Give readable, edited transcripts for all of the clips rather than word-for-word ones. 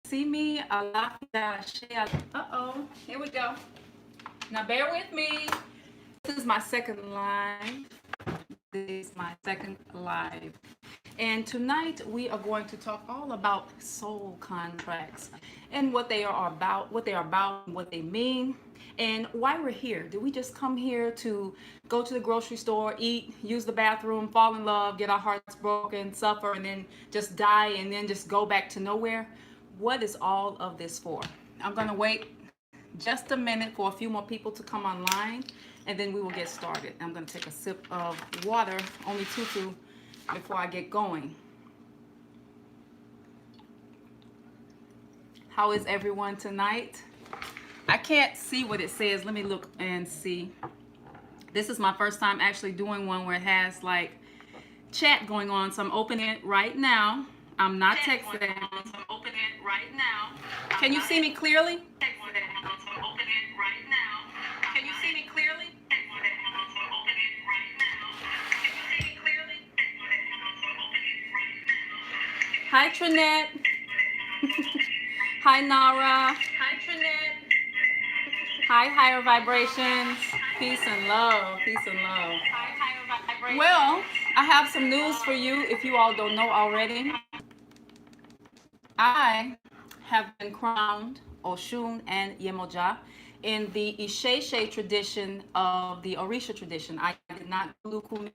see me? Uh-oh, here we go. Now bear with me. This is my second live. This is my second live. And tonight we are going to talk all about soul contracts and what they mean, and why we're here. Do we just come here to go to the grocery store, eat, use the bathroom, fall in love, get our hearts broken, suffer, and then just die and then just go back to nowhere? What is all of this for? I'm going to wait just a minute for a few more people to come online, and then we will get started. I'm going to take a sip of water, only two before I get going. How is everyone tonight? I can't see what it says. Let me look and see. This is my first time actually doing one where it has like chat going on, so I'm opening it right now. I'm not texting. I'm opening it right now. Can you see me clearly? Can you see me clearly? Hi, Trinette. Hi, Nara. Hi, Trinette. Hi, Higher Vibrations. Peace and love. Peace and love. Hi, Higher Vibrations. Well, I have some news for you if you all don't know already. I have been crowned Oshun and Yemoja in the Isheshe tradition of the Orisha tradition. I did not do Lukumi,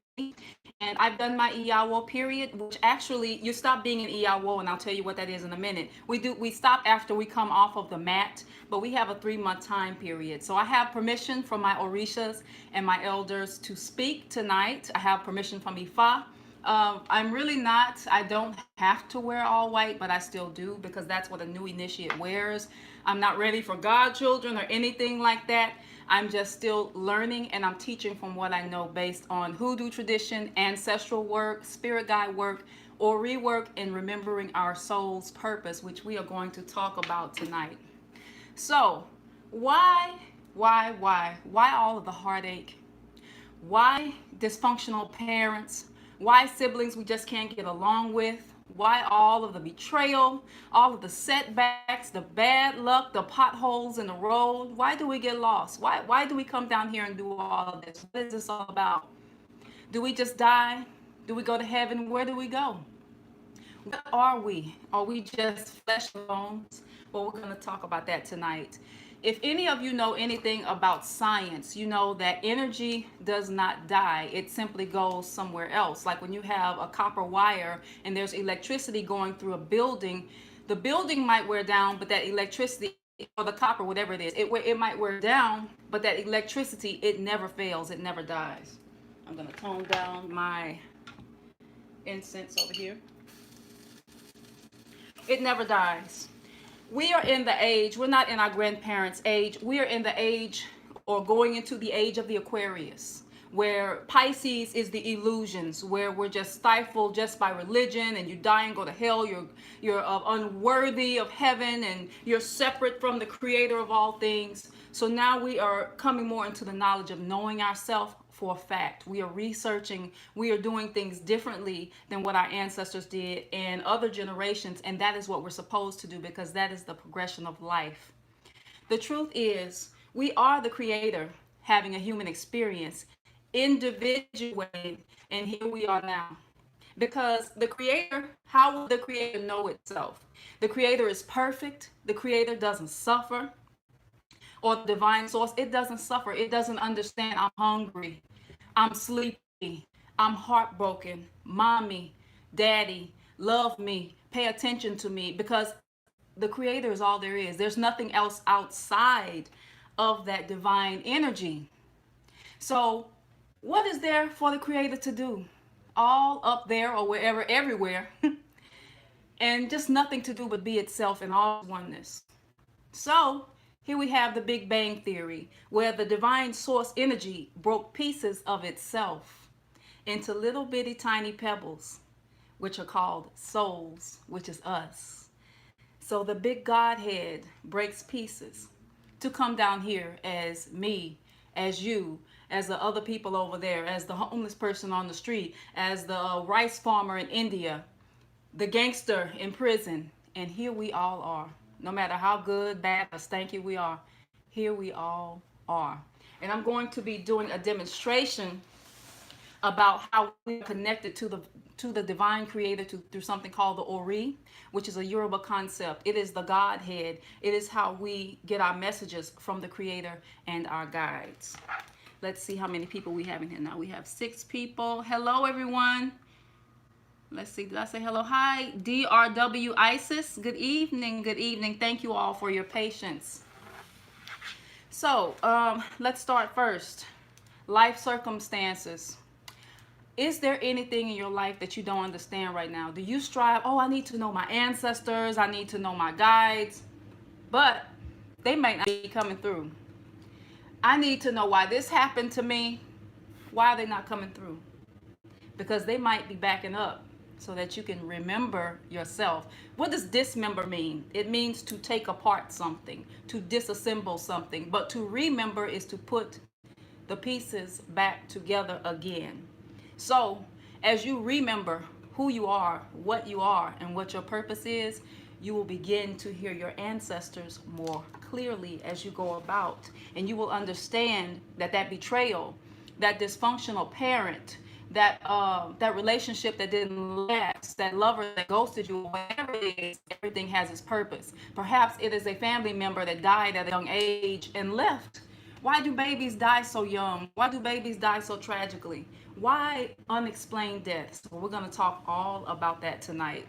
and I've done my Iyawo period, which actually you stop being an Iyawo, and I'll tell you what that is in a minute. We stop after we come off of the mat, but we have a 3-month time period. So I have permission from my Orishas and my elders to speak tonight. I have permission from Ifa. I don't have to wear all white, but I still do because that's what a new initiate wears. I'm not ready for godchildren or anything like that. I'm just still learning, and I'm teaching from what I know based on hoodoo tradition, ancestral work, spirit guide work, or rework, and remembering our soul's purpose, which we are going to talk about tonight. So, why all of the heartache? Why dysfunctional parents? Why siblings we just can't get along with? Why all of the betrayal, all of the setbacks, the bad luck, the potholes in the road? Why do we get lost? Why do we come down here and do all of this? What is this all about? Do we just die? Do we go to heaven? Where do we go? What are we? Are we just flesh and bones? Well, we're going to talk about that tonight. If any of you know anything about science, you know that energy does not die. It simply goes somewhere else. Like when you have a copper wire and there's electricity going through a building, the building might wear down, but that electricity, or the copper, whatever it is, it might wear down, but that electricity, it never fails. It never dies. I'm going to tone down my incense over here. It never dies. We are in the age, we're not in our grandparents' age, we are in the age, or going into the age of the Aquarius, where Pisces is the illusions, where we're just stifled just by religion, and you die and go to hell, you're unworthy of heaven, and you're separate from the creator of all things. So now we are coming more into the knowledge of knowing ourselves for a fact. We are researching, we are doing things differently than what our ancestors did in other generations, and that is what we're supposed to do because that is the progression of life. The truth is, we are the creator having a human experience individually, and here we are now. Because the creator, how will the creator know itself? The creator is perfect, the creator doesn't suffer, or the divine source, it doesn't suffer. It doesn't understand I'm hungry, I'm sleepy, I'm heartbroken. Mommy, daddy, love me, pay attention to me, because the creator is all there is. There's nothing else outside of that divine energy. So what is there for the creator to do? All up there or wherever, everywhere, and just nothing to do but be itself in all oneness. So here we have the Big Bang Theory, where the divine source energy broke pieces of itself into little bitty tiny pebbles, which are called souls, which is us. So the big Godhead breaks pieces to come down here as me, as you, as the other people over there, as the homeless person on the street, as the rice farmer in India, the gangster in prison, and here we all are. No matter how good, bad, or stanky we are, here we all are. And I'm going to be doing a demonstration about how we are connected to the divine creator through something called the Ori, which is a Yoruba concept. It is the Godhead. It is how we get our messages from the creator and our guides. Let's see how many people we have in here now. We have 6 people. Hello, everyone. Let's see. Did I say hello? Hi, DRW Isis. Good evening. Good evening. Thank you all for your patience. So, let's start first. Life circumstances. Is there anything in your life that you don't understand right now? Do you strive, oh, I need to know my ancestors, I need to know my guides, but they might not be coming through. I need to know why this happened to me. Why are they not coming through? Because they might be backing up so that you can remember yourself. What does dismember mean? It means to take apart something, to disassemble something, but to remember is to put the pieces back together again. So as you remember who you are, and what your purpose is, you will begin to hear your ancestors more clearly as you go about. And you will understand that that betrayal, that dysfunctional parent, that relationship that didn't last, that lover that ghosted you, whatever it is, everything has its purpose. Perhaps it is a family member that died at a young age and left. Why do babies die so young? Why do babies die so tragically? Why unexplained deaths? Well, we're going to talk all about that tonight.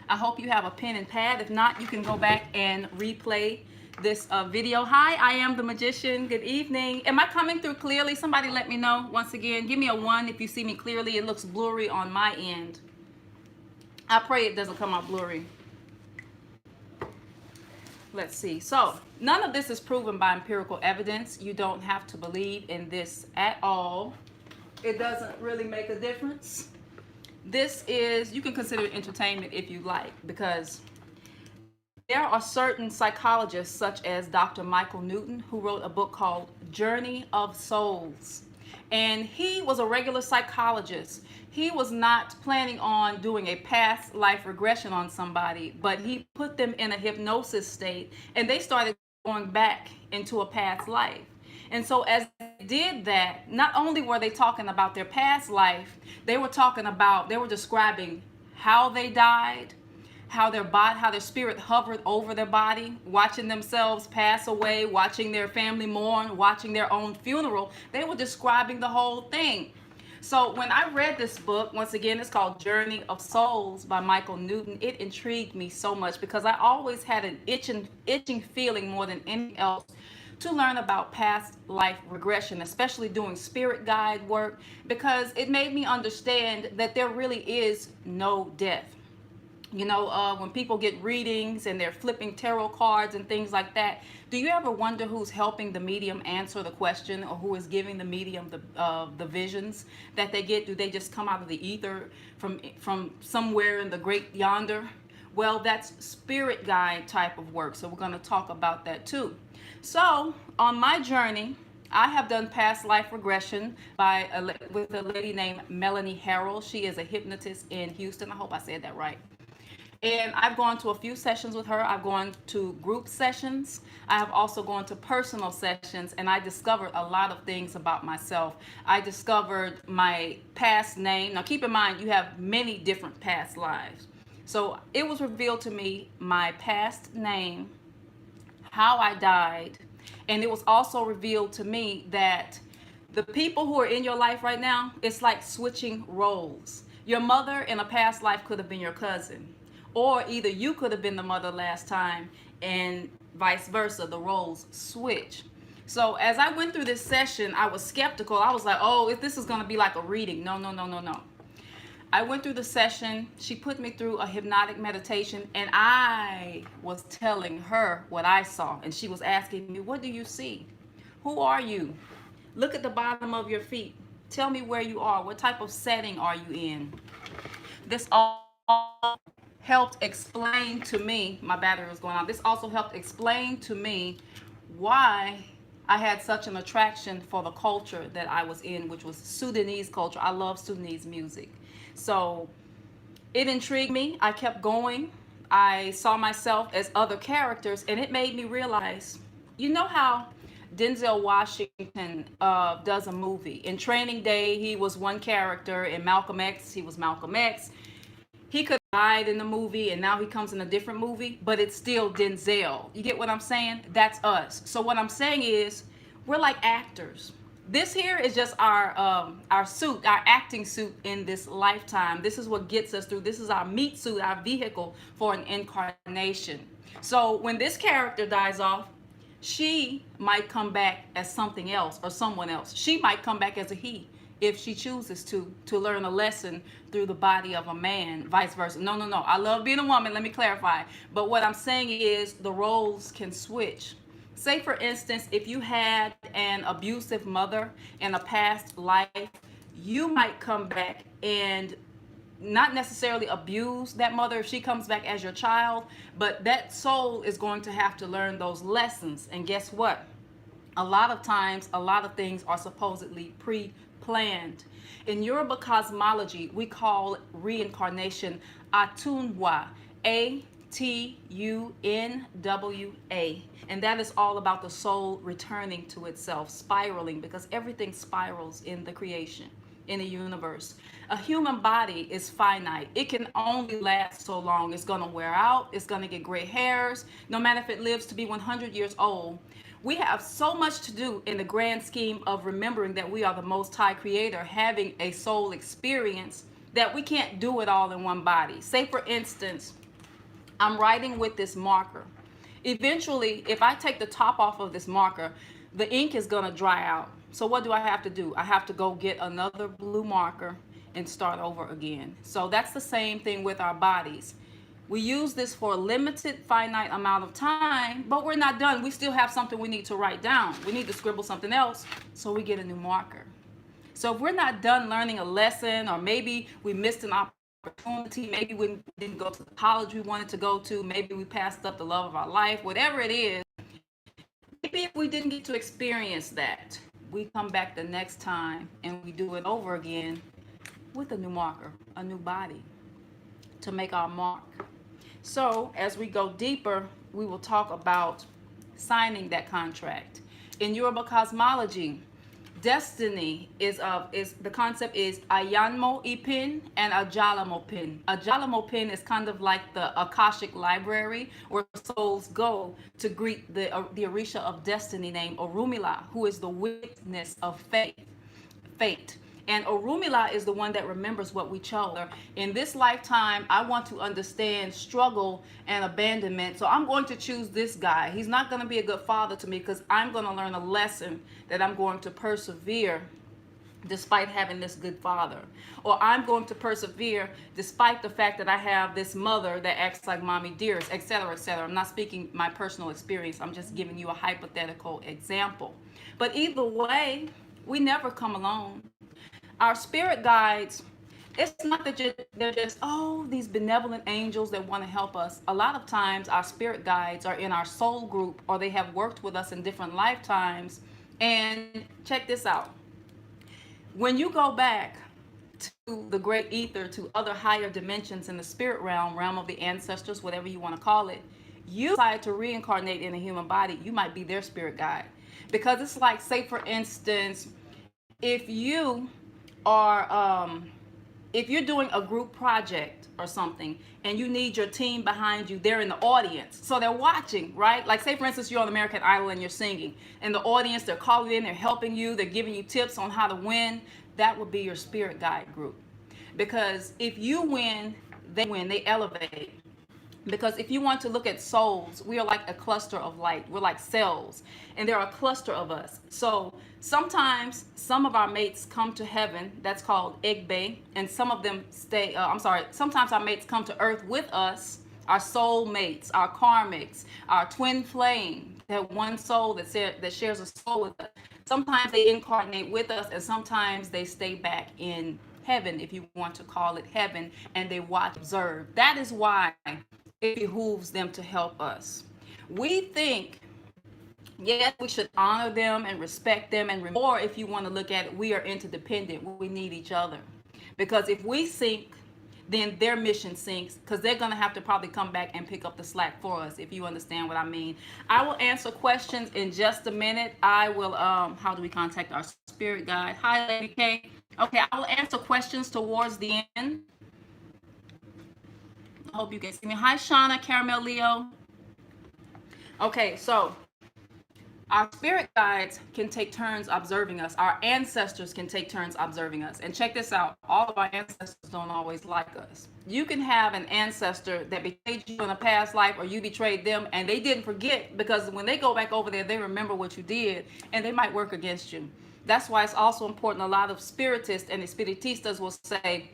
I hope you have a pen and pad. If not, you can go back and replay this video. Hi, I am the magician. Good evening. Am I coming through clearly? Somebody let me know. Once again, give me a 1 if you see me clearly. It looks blurry on my end. I pray it doesn't come out blurry. Let's see. So none of this is proven by empirical evidence. You don't have to believe in this at all. It doesn't really make a difference. This is, you can consider it entertainment if you like, because there are certain psychologists such as Dr. Michael Newton, who wrote a book called Journey of Souls. And he was a regular psychologist. He was not planning on doing a past life regression on somebody, but he put them in a hypnosis state and they started going back into a past life. And so as they did that, not only were they talking about their past life, they were describing how they died, how their spirit hovered over their body, watching themselves pass away, watching their family mourn, watching their own funeral. They were describing the whole thing. So when I read this book, once again, it's called Journey of Souls by Michael Newton. It intrigued me so much because I always had an itching feeling more than anything else to learn about past life regression, especially doing spirit guide work, because it made me understand that there really is no death. You know, when people get readings and they're flipping tarot cards and things like that, do you ever wonder who's helping the medium answer the question, or who is giving the medium the visions that they get? Do they just come out of the ether from somewhere in the great yonder? Well, that's spirit guide type of work. So we're going to talk about that too. So on my journey, I have done past life regression with a lady named Melanie Harrell. She is a hypnotist in Houston. I hope I said that right. And I've gone to a few sessions with her. I've gone to group sessions. I have also gone to personal sessions, and I discovered a lot of things about myself. I discovered my past name. Now keep in mind, you have many different past lives. So it was revealed to me my past name, how I died, and it was also revealed to me that the people who are in your life right now, it's like switching roles. Your mother in a past life could have been your cousin. Or either you could have been the mother last time and vice versa, the roles switch. So as I went through this session, I was skeptical. I was like, oh, if this is going to be like a reading. No. I went through the session. She put me through a hypnotic meditation, and I was telling her what I saw. And she was asking me, what do you see? Who are you? Look at the bottom of your feet. Tell me where you are. What type of setting are you in? This all helped explain to me, my battery was going on. This also helped explain to me why I had such an attraction for the culture that I was in, which was Sudanese culture. I love Sudanese music. So it intrigued me. I kept going. I saw myself as other characters, and it made me realize, you know how Denzel Washington does a movie. In Training Day, he was one character. In Malcolm X, he was Malcolm X. He could have died in the movie, and now he comes in a different movie, but it's still Denzel. You get what I'm saying? That's us. So what I'm saying is, we're like actors. This here is just our suit, our acting suit in this lifetime. This is what gets us through. This is our meat suit, our vehicle for an incarnation. So when this character dies off, she might come back as something else or someone else. She might come back as a he if she chooses to learn a lesson through the body of a man, vice versa. No, no, no. I love being a woman, let me clarify. But what I'm saying is the roles can switch. Say, for instance, if you had an abusive mother in a past life, you might come back and not necessarily abuse that mother if she comes back as your child, but that soul is going to have to learn those lessons. And guess what? A lot of times, a lot of things are supposedly pre-planned. In Yoruba cosmology, we call reincarnation Atunwa, Atunwa, and that is all about the soul returning to itself, spiraling, because everything spirals in the creation, in the universe. A human body is finite. It can only last so long. It's going to wear out. It's going to get gray hairs, no matter if it lives to be 100 years old. We have so much to do in the grand scheme of remembering that we are the Most High Creator, having a soul experience, that we can't do it all in one body. Say, for instance, I'm writing with this marker. Eventually, if I take the top off of this marker, the ink is going to dry out. So what do I have to do? I have to go get another blue marker and start over again. So that's the same thing with our bodies. We use this for a limited, finite amount of time, but we're not done. We still have something we need to write down. We need to scribble something else, so we get a new marker. So if we're not done learning a lesson, or maybe we missed an opportunity, maybe we didn't go to the college we wanted to go to, maybe we passed up the love of our life, whatever it is, maybe if we didn't get to experience that, we come back the next time and we do it over again with a new marker, a new body, to make our mark. So as we go deeper, we will talk about signing that contract. In Yoruba cosmology, destiny is the concept is Ayanmo Ipin and Ajalamo Pin. Ajalamo Pin is kind of like the Akashic library where souls go to greet the Orisha of destiny named Orumila, who is the witness of fate. And Orumila is the one that remembers what we chose. In this lifetime, I want to understand struggle and abandonment. So I'm going to choose this guy. He's not going to be a good father to me because I'm going to learn a lesson that I'm going to persevere despite having this good father. Or I'm going to persevere despite the fact that I have this mother that acts like mommy dearest, etc., etc. I'm not speaking my personal experience. I'm just giving you a hypothetical example. But either way, we never come alone. Our spirit guides, it's not that they're just, oh, these benevolent angels that want to help us. A lot of times our spirit guides are in our soul group, or they have worked with us in different lifetimes. And check this out. When you go back to the great ether, to other higher dimensions in the spirit realm of the ancestors, whatever you want to call it, you decide to reincarnate in a human body, you might be their spirit guide. Because it's like, say for instance, if you are if you're doing a group project or something and you need your team behind you, they're in the audience, so they're watching, right? Like, say for instance, you're on American Idol and you're singing, and the audience, they're calling in, they're helping you, they're giving you tips on how to win. That would be your spirit guide group. Because if you win, they elevate. Because if you want to look at souls, we are like a cluster of light. We're like cells, and there are a cluster of us. So sometimes some of our mates come to heaven, that's called Egbe, and some of them stay, sometimes our mates come to earth with us, our soulmates, our karmics, our twin flame, that one soul that shares a soul with us. Sometimes they incarnate with us, and sometimes they stay back in heaven, if you want to call it heaven, and they watch, observe. That is why it behooves them to help us. We think, yes, we should honor them and respect them, or if you want to look at it, we are interdependent. We need each other. Because if we sink, then their mission sinks, because they're going to have to probably come back and pick up the slack for us, if you understand what I mean. I will answer questions in just a minute. I will, how do we contact our spirit guide? Hi, Lady K. Okay, I will answer questions towards the end. I hope you can see me. Hi, Shauna, Caramel Leo. Okay, so our spirit guides can take turns observing us. Our ancestors can take turns observing us. And check this out. All of our ancestors don't always like us. You can have an ancestor that betrayed you in a past life, or you betrayed them, and they didn't forget, because when they go back over there, they remember what you did, and they might work against you. That's why it's also important. A lot of spiritists and spiritistas will say,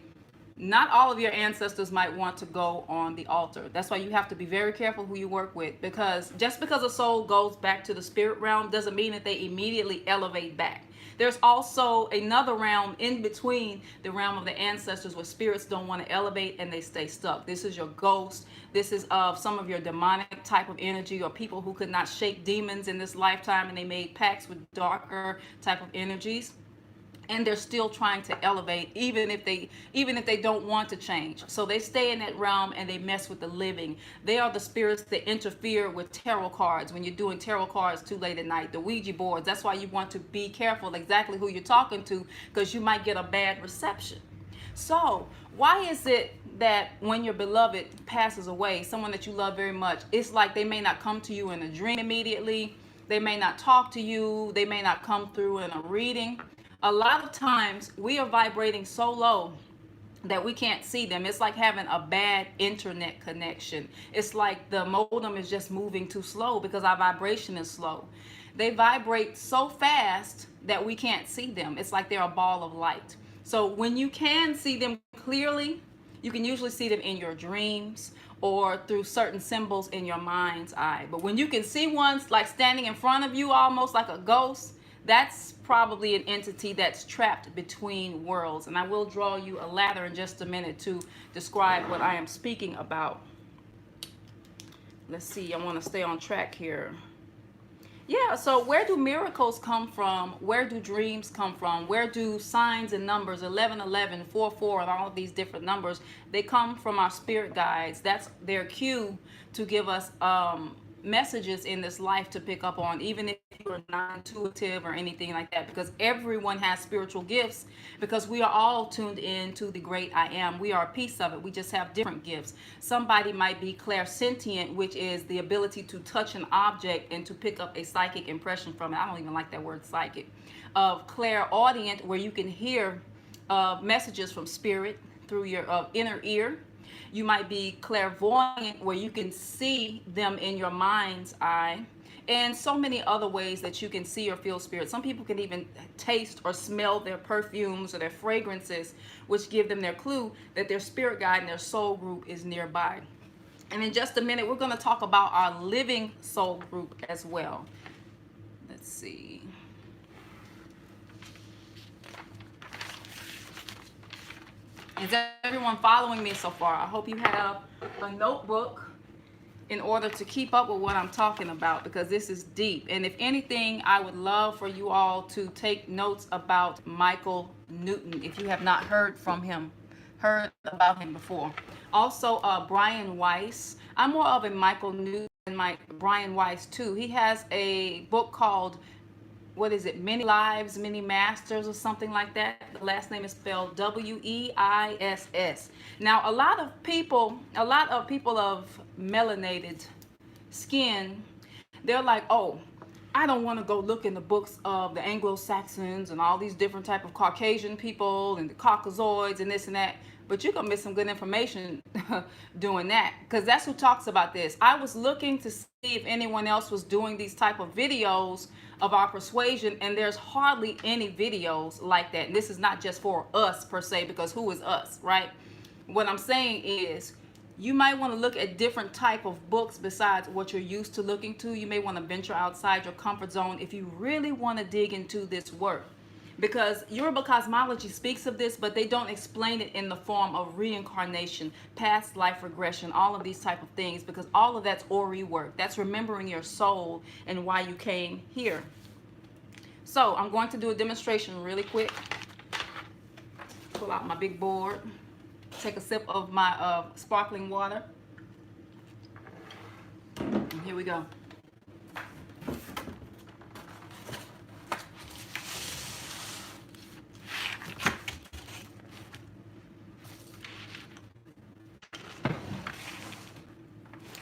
not all of your ancestors might want to go on the altar. That's why you have to be very careful who you work with, because just because a soul goes back to the spirit realm doesn't mean that they immediately elevate back. There's also another realm in between the realm of the ancestors where spirits don't want to elevate and they stay stuck. This is your ghost. This is of some of your demonic type of energy, or people who could not shake demons in this lifetime and they made pacts with darker type of energies. And they're still trying to elevate, even if they don't want to change. So they stay in that realm and they mess with the living. They are the spirits that interfere with tarot cards when you're doing tarot cards too late at night, the Ouija boards. That's why you want to be careful exactly who you're talking to, because you might get a bad reception. So why is it that when your beloved passes away, someone that you love very much, it's like they may not come to you in a dream immediately, they may not talk to you, they may not come through in a reading? A lot of times we are vibrating so low that we can't see them. It's like having a bad internet connection. It's like the modem is just moving too slow because our vibration is slow. They vibrate so fast that we can't see them. It's like they're a ball of light. So when you can see them clearly, you can usually see them in your dreams or through certain symbols in your mind's eye. But when you can see ones like standing in front of you almost like a ghost, that's probably an entity that's trapped between worlds. And I will draw you a ladder in just a minute to describe what I am speaking about. Let's see, I want to stay on track here. Yeah, so where do miracles come from? Where do dreams come from? Where do signs and numbers, 1111, 44, and all of these different numbers, they come from our spirit guides. That's their cue to give us messages in this life to pick up on, even if you're not intuitive or anything like that, because everyone has spiritual gifts, because we are all tuned in to the great I am. We are a piece of it. We just have different gifts. Somebody might be clairsentient, which is the ability to touch an object and to pick up a psychic impression from it. I don't even like that word psychic. Of clairaudient, where you can hear messages from spirit through your inner ear. You might be clairvoyant, where you can see them in your mind's eye, and so many other ways that you can see or feel spirit. Some people can even taste or smell their perfumes or their fragrances, which give them their clue that their spirit guide and their soul group is nearby. And in just a minute, we're going to talk about our living soul group as well. Let's see. Is everyone following me so far? I hope you have a notebook in order to keep up with what I'm talking about, because this is deep. And if anything, I would love for you all to take notes about Michael Newton, if you have not heard about him before. Also, Brian Weiss. I'm more of a Michael Newton than Brian Weiss too. He has a book called, what is it, Many Lives, Many Masters, or something like that. The last name is spelled W-E-I-S-S. Now, a lot of people of melanated skin, they're like, oh, I don't want to go look in the books of the Anglo-Saxons and all these different type of Caucasian people and the Caucasoids and this and that. But you're going to miss some good information doing that, because that's who talks about this. I was looking to see if anyone else was doing these type of videos of our persuasion, and there's hardly any videos like that. And this is not just for us per se, because who is us, right? What I'm saying is, you might want to look at different type of books besides what you're used to looking to. You may want to venture outside your comfort zone if you really want to dig into this work. Because Yoruba cosmology speaks of this, but they don't explain it in the form of reincarnation, past life regression, all of these type of things, because all of that's Ori work. That's remembering your soul and why you came here. So I'm going to do a demonstration really quick. Pull out my big board. Take a sip of my sparkling water. And here we go.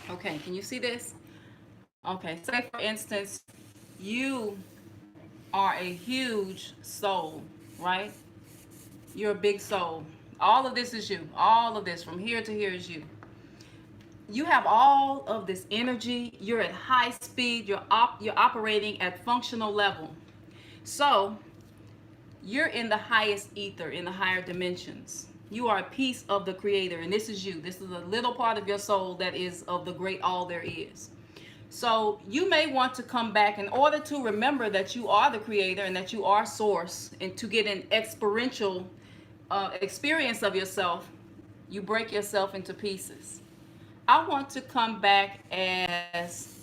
Okay, can you see this? Okay, say for instance, you are a huge soul, right? You're a big soul. All of this is you. All of this from here to here is you. You have all of this energy. You're at high speed. You're operating at functional level. So you're in the highest ether, in the higher dimensions. You are a piece of the creator, and this is you. This is a little part of your soul that is of the great all there is. So you may want to come back in order to remember that you are the creator and that you are source, and to get an experiential experience of yourself. You break yourself into pieces. I want to come back as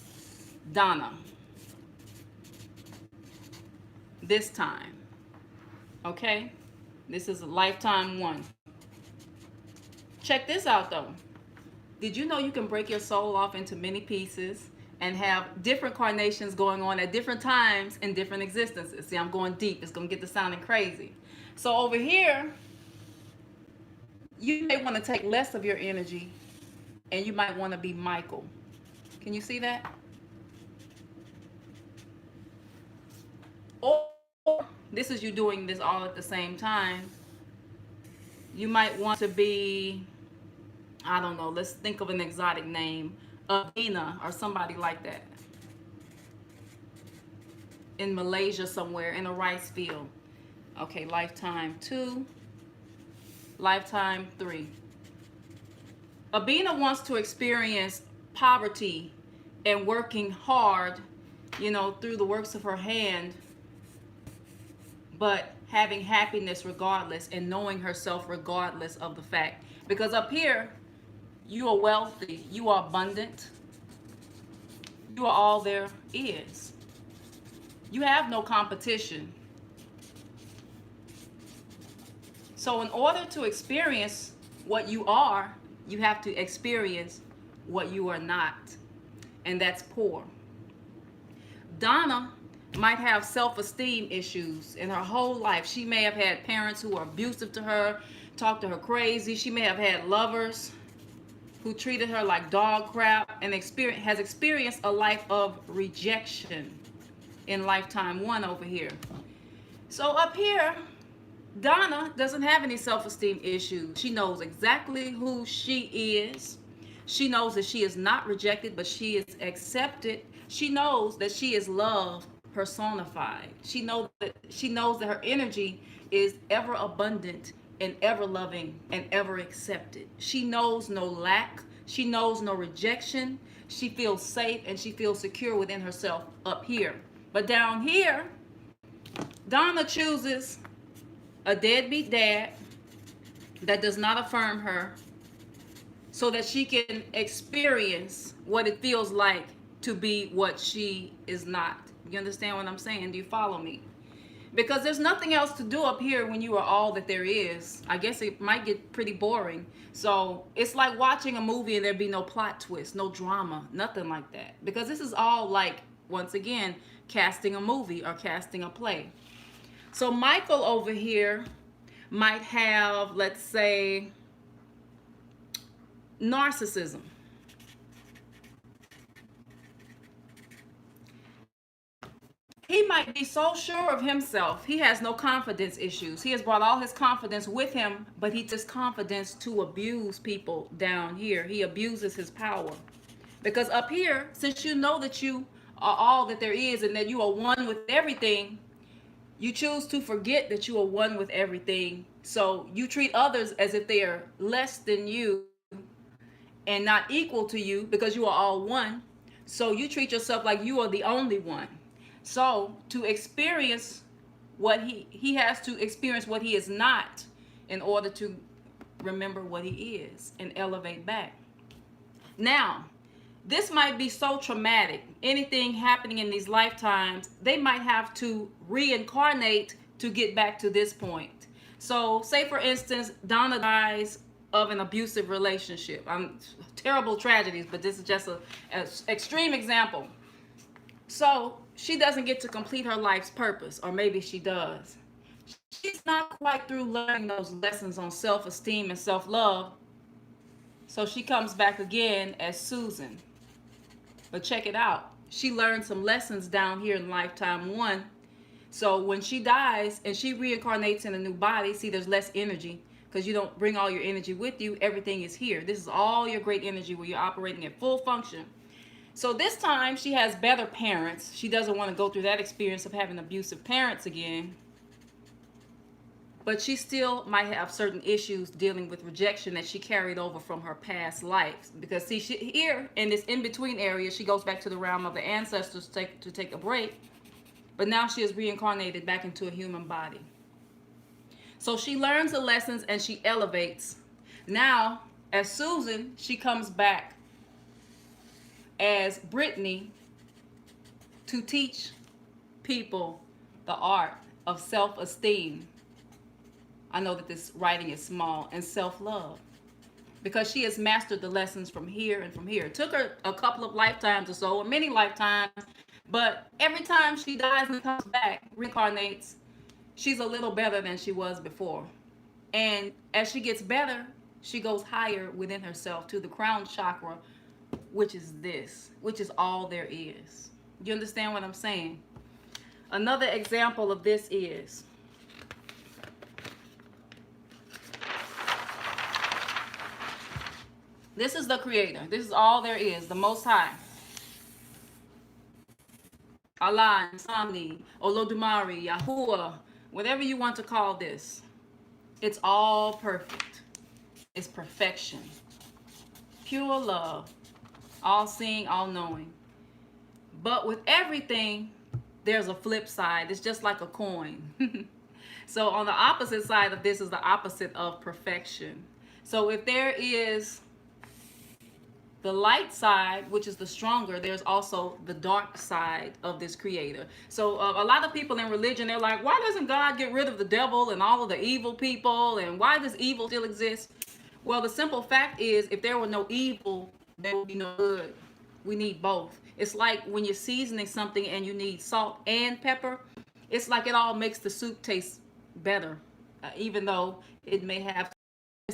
Donna this time. Okay, this is a lifetime one. Check this out though. Did you know you can break your soul off into many pieces and have different carnations going on at different times in different existences? See, I'm going deep. It's going to get to sounding crazy. So over here, you may want to take less of your energy, and you might want to be Michael. Can you see that? Or this is you doing this all at the same time. You might want to be, I don't know, let's think of an exotic name, Abina or somebody like that. In Malaysia somewhere, in a rice field. Okay, lifetime 2, lifetime 3. Abina wants to experience poverty and working hard, you know, through the works of her hand, but having happiness regardless and knowing herself regardless of the fact. Because up here, you are wealthy, you are abundant, you are all there is. You have no competition. So in order to experience what you are, you have to experience what you are not. And that's poor. Donna might have self-esteem issues in her whole life. She may have had parents who are abusive to her, talked to her crazy. She may have had lovers who treated her like dog crap, and has experienced a life of rejection in lifetime 1 over here. So up here, Donna doesn't have any self-esteem issues. She knows exactly who she is. She knows that she is not rejected, but she is accepted. She knows that she is love personified. She knows that her energy is ever abundant and ever loving and ever accepted. She knows no lack. She knows no rejection. She feels safe and she feels secure within herself up here. But down here, Donna chooses a deadbeat dad that does not affirm her, so that she can experience what it feels like to be what she is not. You understand what I'm saying? Do you follow me? Because there's nothing else to do up here when you are all that there is. I guess it might get pretty boring. So it's like watching a movie and there be no plot twist, no drama, nothing like that. Because this is all like, once again, casting a movie or casting a play. So Michael over here might have, let's say, narcissism. He might be so sure of himself. He has no confidence issues. He has brought all his confidence with him, but he takes confidence to abuse people down here. He abuses his power. Because up here, since you know that you are all that there is and that you are one with everything, you choose to forget that you are one with everything. So you treat others as if they are less than you and not equal to you, because you are all one. So you treat yourself like you are the only one. So to experience what he has to experience what he is not in order to remember what he is and elevate back. Now, this might be so traumatic. Anything happening in these lifetimes, they might have to reincarnate to get back to this point. So say for instance, Donna dies of an abusive relationship. Terrible tragedies, but this is just an extreme example. So she doesn't get to complete her life's purpose, or maybe she does. She's not quite through learning those lessons on self-esteem and self-love. So she comes back again as Susan. But check it out. She learned some lessons down here in lifetime one. So when she dies and she reincarnates in a new body, see, there's less energy because you don't bring all your energy with you. Everything is here. This is all your great energy where you're operating at full function. So this time she has better parents. She doesn't want to go through that experience of having abusive parents again. But she still might have certain issues dealing with rejection that she carried over from her past lives. Because see, here in this in-between area, she goes back to the realm of the ancestors to take a break. But now she is reincarnated back into a human body. So she learns the lessons and she elevates. Now, as Susan, she comes back as Brittany to teach people the art of self-esteem. I know that this writing is small, and self-love, because she has mastered the lessons from here and from here. It took her a couple of lifetimes or so, or many lifetimes, but every time she dies and comes back, reincarnates, she's a little better than she was before. And as she gets better, she goes higher within herself to the crown chakra, which is this, which is all there is. You understand what I'm saying? Another example of this is, this is the creator. This is all there is, the Most High. Allah, Insani, Olodumare, Yahuwah, whatever you want to call this. It's all perfect. It's perfection. Pure love. All seeing, all knowing. But with everything, there's a flip side. It's just like a coin. So on the opposite side of this is the opposite of perfection. So if there is the light side, which is the stronger, there's also the dark side of this creator. So a lot of people in religion, they're like, why doesn't God get rid of the devil and all of the evil people? And why does evil still exist? Well, the simple fact is, if there were no evil, there would be no good. We need both. It's like when you're seasoning something and you need salt and pepper. It's like it all makes the soup taste better. Even though it may have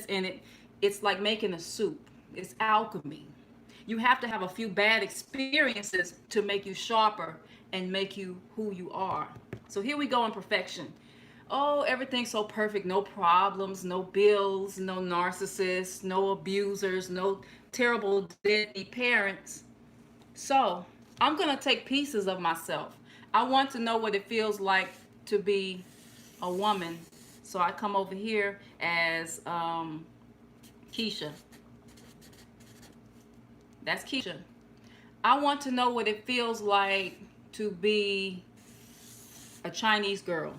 in it, it's like making a soup. It's alchemy. You have to have a few bad experiences to make you sharper and make you who you are. So here we go in perfection. Oh, everything's so perfect. No problems, no bills, no narcissists, no abusers, no terrible deadbeat parents. So I'm going to take pieces of myself. I want to know what it feels like to be a woman. So I come over here as Keisha. That's Keisha. I want to know what it feels like to be a Chinese girl.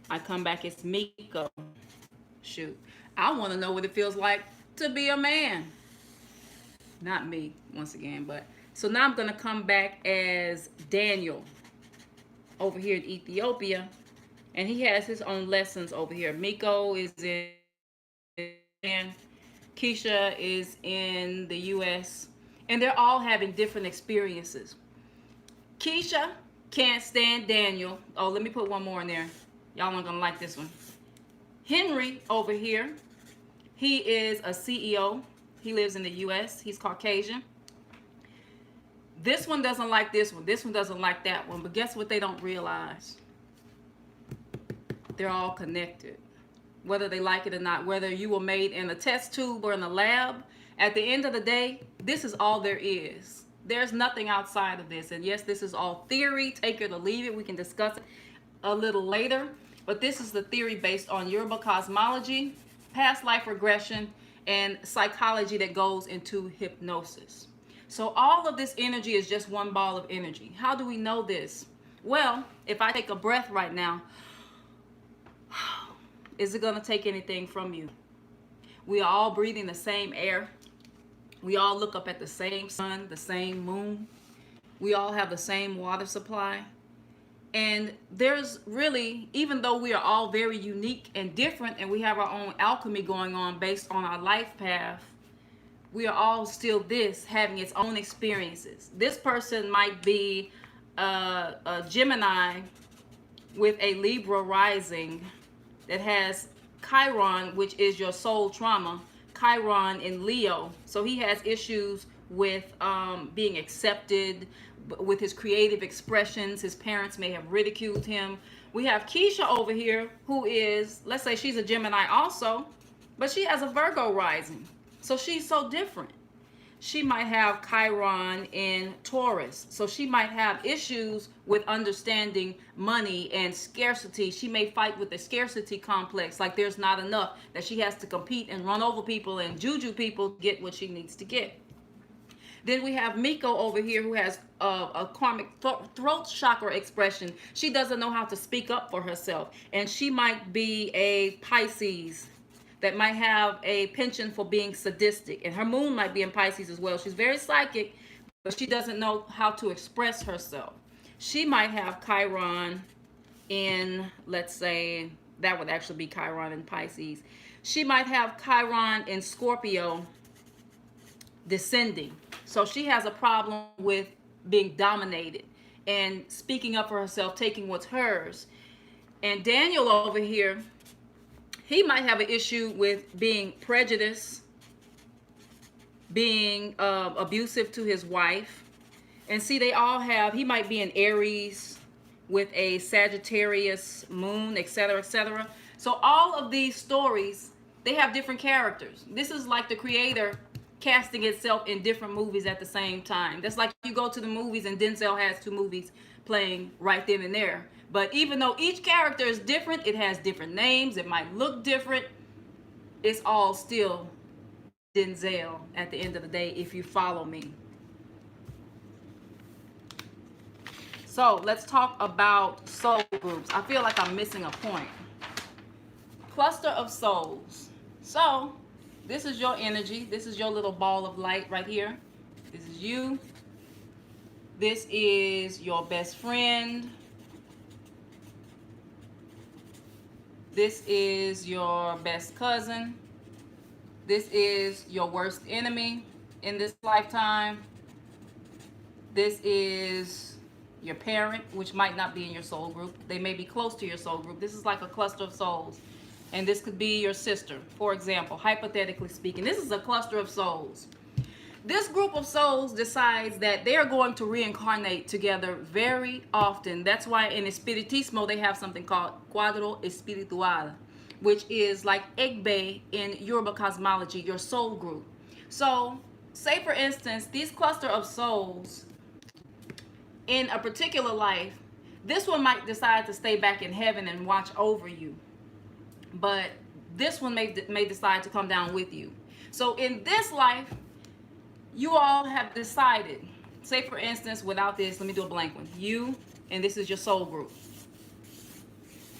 I come back as Miko. Shoot. I want to know what it feels like to be a man. Not me, once again, but so now I'm going to come back as Daniel over here in Ethiopia, and he has his own lessons over here. Miko is in Keisha is in the US, and they're all having different experiences. Keisha can't stand Daniel. Oh, let me put one more in there. Y'all aren't gonna like this one. Henry over here, he is a CEO. He lives in the US. He's Caucasian. This one doesn't like this one. This one doesn't like that one. But guess what they don't realize? They're all connected. Whether they like it or not, whether you were made in a test tube or in a lab, at the end of the day, this is all there is. There's nothing outside of this. And yes, this is all theory. Take it or leave it. We can discuss it a little later. But this is the theory based on Yoruba cosmology, past life regression, and psychology that goes into hypnosis. So all of this energy is just one ball of energy. How do we know this? Well, if I take a breath right now, is it going to take anything from you? We are all breathing the same air. We all look up at the same sun, the same moon. We all have the same water supply. And there's really, even though we are all very unique and different and we have our own alchemy going on based on our life path, we are all still this, having its own experiences. This person might be a Gemini with a Libra rising that has Chiron, which is your soul trauma, Chiron in Leo. So he has issues with being accepted, with his creative expressions. His parents may have ridiculed him. We have Keisha over here, who is, let's say she's a Gemini also, but she has a Virgo rising. So she's so different. She might have Chiron in Taurus. So she might have issues with understanding money and scarcity. She may fight with the scarcity complex, like there's not enough, that she has to compete and run over people and juju people to get what she needs to get. Then we have Miko over here, who has a karmic throat chakra expression. She doesn't know how to speak up for herself. And she might be a Pisces that might have a penchant for being sadistic. And her moon might be in Pisces as well. She's very psychic, but she doesn't know how to express herself. She might have Chiron in, let's say, that would actually be Chiron in Pisces. She might have Chiron in Scorpio descending. So she has a problem with being dominated and speaking up for herself, taking what's hers. And Daniel over here, he might have an issue with being prejudiced, being abusive to his wife. And see, they all have, he might be an Aries with a Sagittarius moon, etc., etc. So all of these stories, they have different characters. This is like the creator casting itself in different movies at the same time. That's like you go to the movies and Denzel has 2 movies playing right then and there. But even though each character is different, it has different names, it might look different, it's all still Denzel at the end of the day, if you follow me. So let's talk about soul groups. I feel like I'm missing a point. Cluster of souls. So this is your energy. This is your little ball of light right here. This is you. This is your best friend. This is your best cousin. This is your worst enemy in this lifetime. This is your parent, which might not be in your soul group. They may be close to your soul group. This is like a cluster of souls. And this could be your sister, for example, hypothetically speaking. This is a cluster of souls. This group of souls decides that they are going to reincarnate together very often. That's why in Espiritismo they have something called Cuadro Espiritual, which is like Egbe in Yoruba cosmology, your soul group. So, say for instance, these cluster of souls in a particular life, this one might decide to stay back in heaven and watch over you. But this one may decide to come down with you. So in this life, you all have decided, say for instance, without this, let me do a blank one. You, and this is your soul group.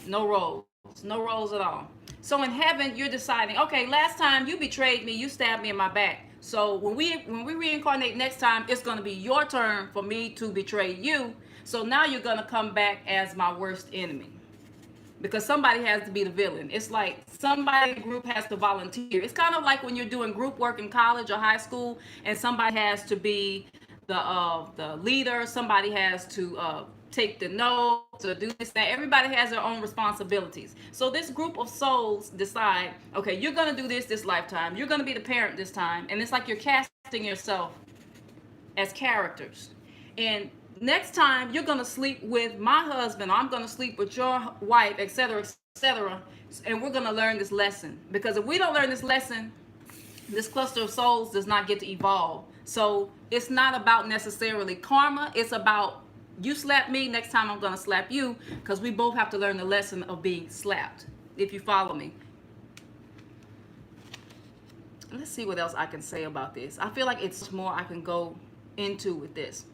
No roles at all. So in heaven, you're deciding, okay, last time you betrayed me, you stabbed me in my back. So when we reincarnate next time, it's going to be your turn for me to betray you. So now you're going to come back as my worst enemy. Because somebody has to be the villain. It's like somebody in the group has to volunteer. It's kind of like when you're doing group work in college or high school, and somebody has to be the leader. Somebody has to take the notes or do this, that. Everybody has their own responsibilities. So this group of souls decide, okay, you're going to do this lifetime. You're going to be the parent this time. And it's like you're casting yourself as characters. And next time you're going to sleep with my husband, or I'm going to sleep with your wife, etc., etc., and we're going to learn this lesson. Because if we don't learn this lesson, this cluster of souls does not get to evolve. So it's not about necessarily karma. It's about you slap me, next time I'm going to slap you, because we both have to learn the lesson of being slapped, if you follow me. Let's see what else I can say about this. I feel like it's more I can go into with this.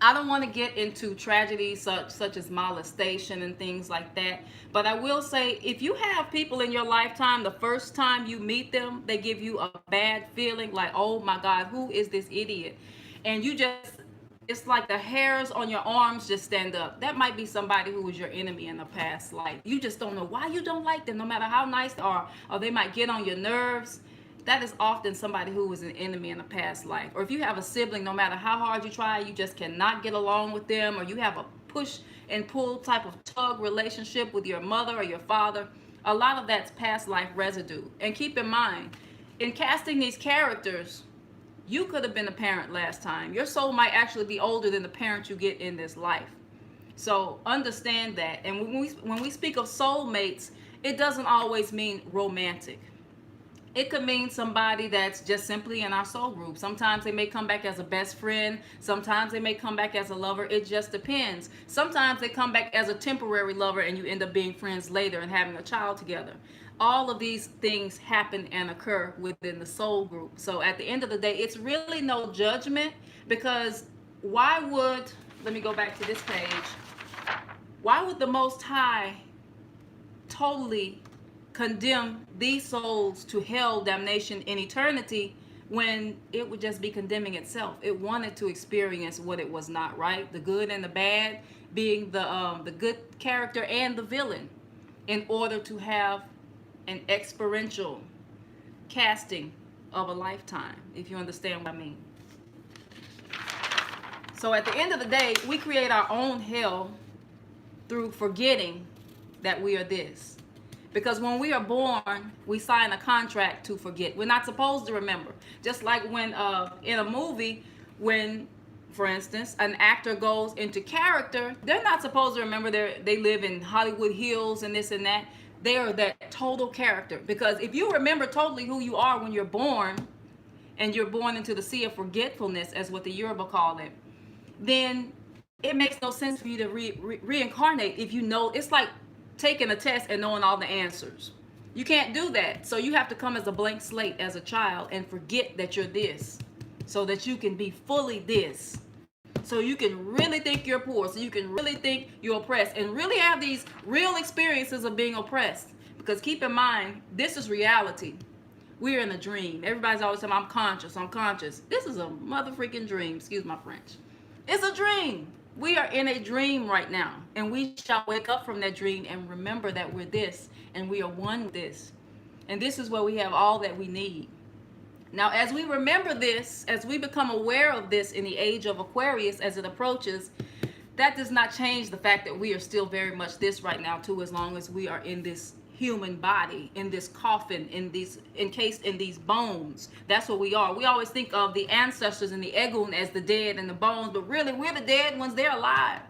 I don't want to get into tragedies such as molestation and things like that. But I will say, if you have people in your lifetime, the first time you meet them, they give you a bad feeling like, oh my God, who is this idiot? And you just it's like the hairs on your arms just stand up. That might be somebody who was your enemy in the past life. You just don't know why you don't like them, no matter how nice they are, or they might get on your nerves. That is often somebody who was an enemy in a past life. Or if you have a sibling, no matter how hard you try, you just cannot get along with them, or you have a push and pull type of tug relationship with your mother or your father, a lot of that's past life residue. And keep in mind, in casting these characters, you could have been a parent last time. Your soul might actually be older than the parent you get in this life. So understand that. And when we speak of soulmates, it doesn't always mean romantic. It could mean somebody that's just simply in our soul group. Sometimes they may come back as a best friend. Sometimes they may come back as a lover. It just depends. Sometimes they come back as a temporary lover and you end up being friends later and having a child together. All of these things happen and occur within the soul group. So at the end of the day, it's really no judgment, because why would, let me go back to this page. Why would the Most High totally condemn these souls to hell, damnation, in eternity, when it would just be condemning itself? It wanted to experience what it was not, right? The good and the bad, being the good character and the villain, in order to have an experiential casting of a lifetime, if you understand what I mean. So at the end of the day, we create our own hell through forgetting that we are this. Because when we are born, we sign a contract to forget. We're not supposed to remember. Just like when in a movie, when, for instance, an actor goes into character, they're not supposed to remember they live in Hollywood Hills and this and that. They are that total character. Because if you remember totally who you are when you're born, and you're born into the sea of forgetfulness, as what the Yoruba call it, then it makes no sense for you to reincarnate if you know. It's like taking a test and knowing all the answers. You can't do that. So you have to come as a blank slate as a child and forget that you're this, so that you can be fully this. So you can really think you're poor, so you can really think you're oppressed, and really have these real experiences of being oppressed. Because keep in mind, this is reality. We're in a dream. Everybody's always saying, I'm conscious, I'm conscious. This is a mother freaking dream. Excuse my French. It's a dream. We are in a dream right now, and we shall wake up from that dream and remember that we're this, and we are one with this. And this is where we have all that we need. Now, as we remember this, as we become aware of this in the age of Aquarius as it approaches, that does not change the fact that we are still very much this right now too, as long as we are in this human body, in this coffin, encased in these bones. That's what we are. We always think of the ancestors and the Egun as the dead and the bones, but really we're the dead ones. They're alive,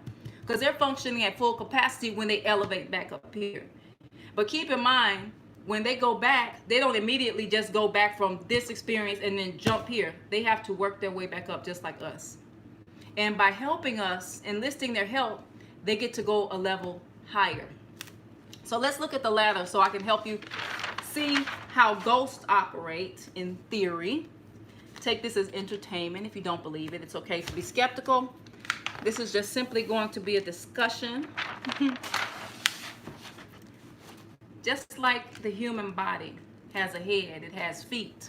because they're functioning at full capacity when they elevate back up here. But keep in mind, when they go back, they don't immediately just go back from this experience and then jump here. They have to work their way back up just like us. And by helping us, enlisting their help, they get to go a level higher. So let's look at the ladder so I can help you see how ghosts operate in theory. Take this as entertainment. If you don't believe it, it's okay to be skeptical. This is just simply going to be a discussion. Just like the human body has a head, it has feet.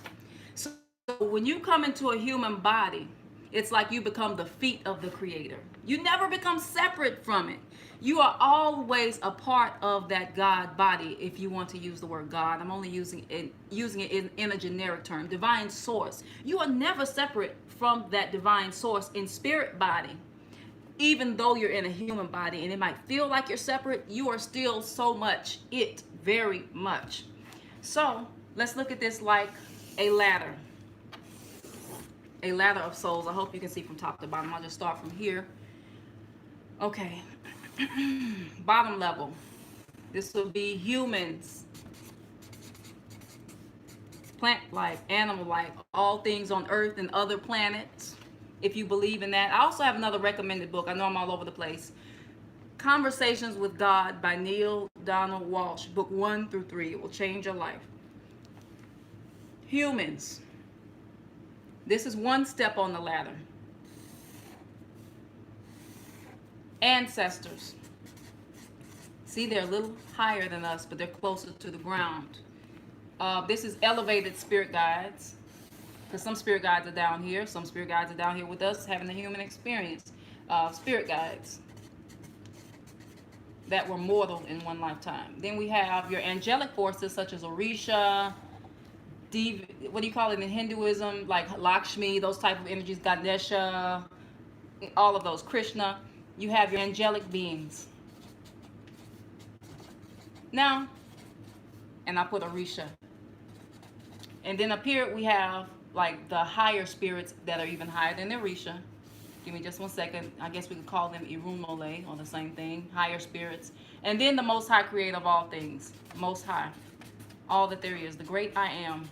So when you come into a human body, it's like you become the feet of the Creator. You never become separate from it. You are always a part of that God body, if you want to use the word God. I'm only using it in a generic term. Divine source. You are never separate from that divine source in spirit body. Even though you're in a human body and it might feel like you're separate, you are still so much it, very much. So let's look at this like a ladder. A ladder of souls. I hope you can see from top to bottom. I'll just start from here. Okay. Bottom level. This will be humans, plant life, animal life, all things on Earth and other planets, if you believe in that. I also have another recommended book. I know I'm all over the place. Conversations with God by Neale Walsh, book 1 through 3. It will change your life. Humans. This is one step on the ladder. Ancestors. See, they're a little higher than us, but they're closer to the ground. This is elevated spirit guides. Because some spirit guides are down here. Some spirit guides are down here with us having the human experience of spirit guides that were mortal in one lifetime. Then we have your angelic forces such as Orisha, what do you call it in Hinduism, like Lakshmi, those type of energies, Ganesha, all of those, Krishna. You have your angelic beings. Now, and I put Orisha. And then up here we have like the higher spirits that are even higher than the Orisha. Give me just one second. I guess we could call them Irumole, or the same thing, higher spirits. And then the Most High Creator of all things, Most High, all that there is, the great I Am.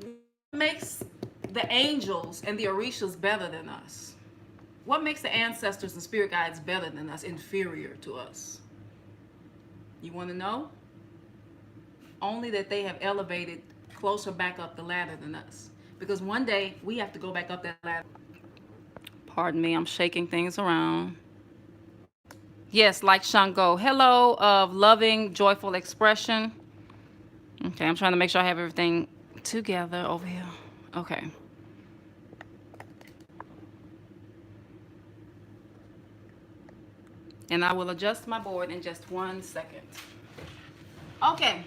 What makes the angels and the Orishas better than us? What makes the ancestors and spirit guides better than us, inferior to us? You want to know? Only that they have elevated closer back up the ladder than us. Because one day we have to go back up that ladder. Pardon me, I'm shaking things around. Yes, like Shango. Hello, of loving, joyful expression. Okay, I'm trying to make sure I have everything together over here. Okay. And I will adjust my board in just 1 second. Okay,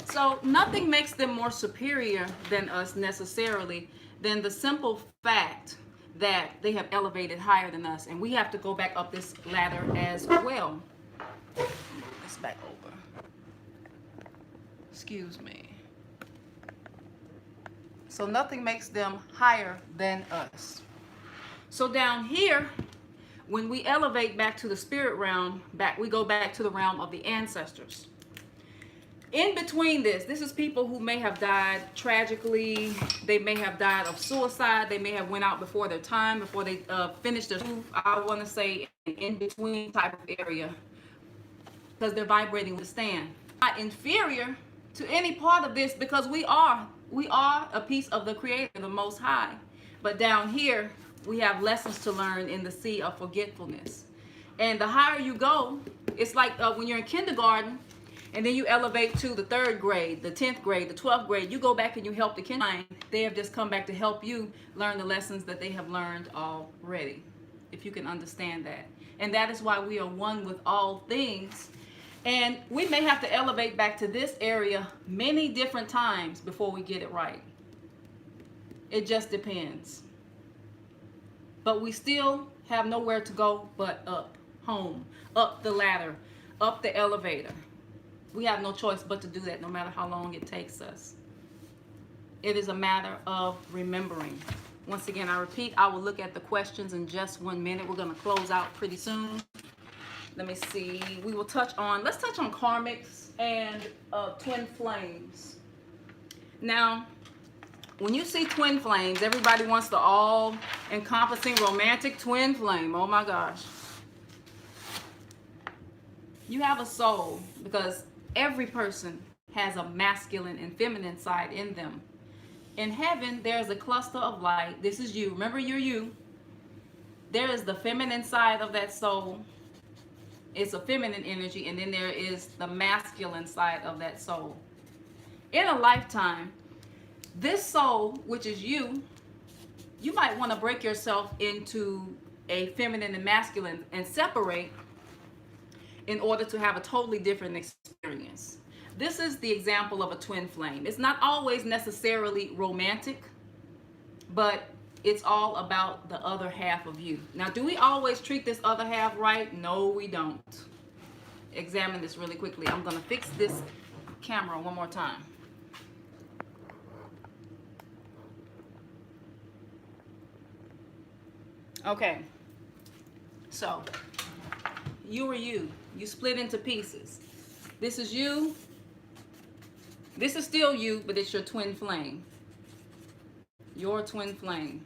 so nothing makes them more superior than us necessarily than the simple fact that they have elevated higher than us, and we have to go back up this ladder as well. Move this back over. Excuse me. So nothing makes them higher than us. So down here, when we elevate back to the spirit realm, we go back to the realm of the ancestors. In between this is people who may have died tragically. They may have died of suicide. They may have went out before their time, before they finished their, I want to say, in between type of area, because they're vibrating with stand. Not inferior to any part of this, because we are a piece of the Creator, the Most High. But down here, we have lessons to learn in the sea of forgetfulness. And the higher you go, it's like when you're in kindergarten, and then you elevate to the 3rd grade, the 10th grade, the 12th grade. You go back and you help the kindergarten. They have just come back to help you learn the lessons that they have learned already, if you can understand that. And that is why we are one with all things. And we may have to elevate back to this area many different times before we get it right. It just depends. But we still have nowhere to go but up, home, up the ladder, up the elevator. We have no choice but to do that, no matter how long it takes us. It is a matter of remembering. Once again, I repeat, I will look at the questions in just 1 minute. We're going to close out pretty soon. Let me see. We will let's touch on karmics and twin flames. Now, when you see twin flames, everybody wants the all-encompassing romantic twin flame. Oh my gosh. You have a soul, because every person has a masculine and feminine side in them. In heaven, there's a cluster of light. This is you. Remember, you're you. There is the feminine side of that soul. It's a feminine energy. And then there is the masculine side of that soul. In a lifetime, this soul, which is you, you might want to break yourself into a feminine and masculine and separate in order to have a totally different experience. This is the example of a twin flame. It's not always necessarily romantic, but it's all about the other half of you. Now, do we always treat this other half right? No, we don't. Examine this really quickly. I'm going to fix this camera one more time. Okay. So, you are you. You split into pieces. This is you. This is still you, but it's your twin flame. Your twin flame.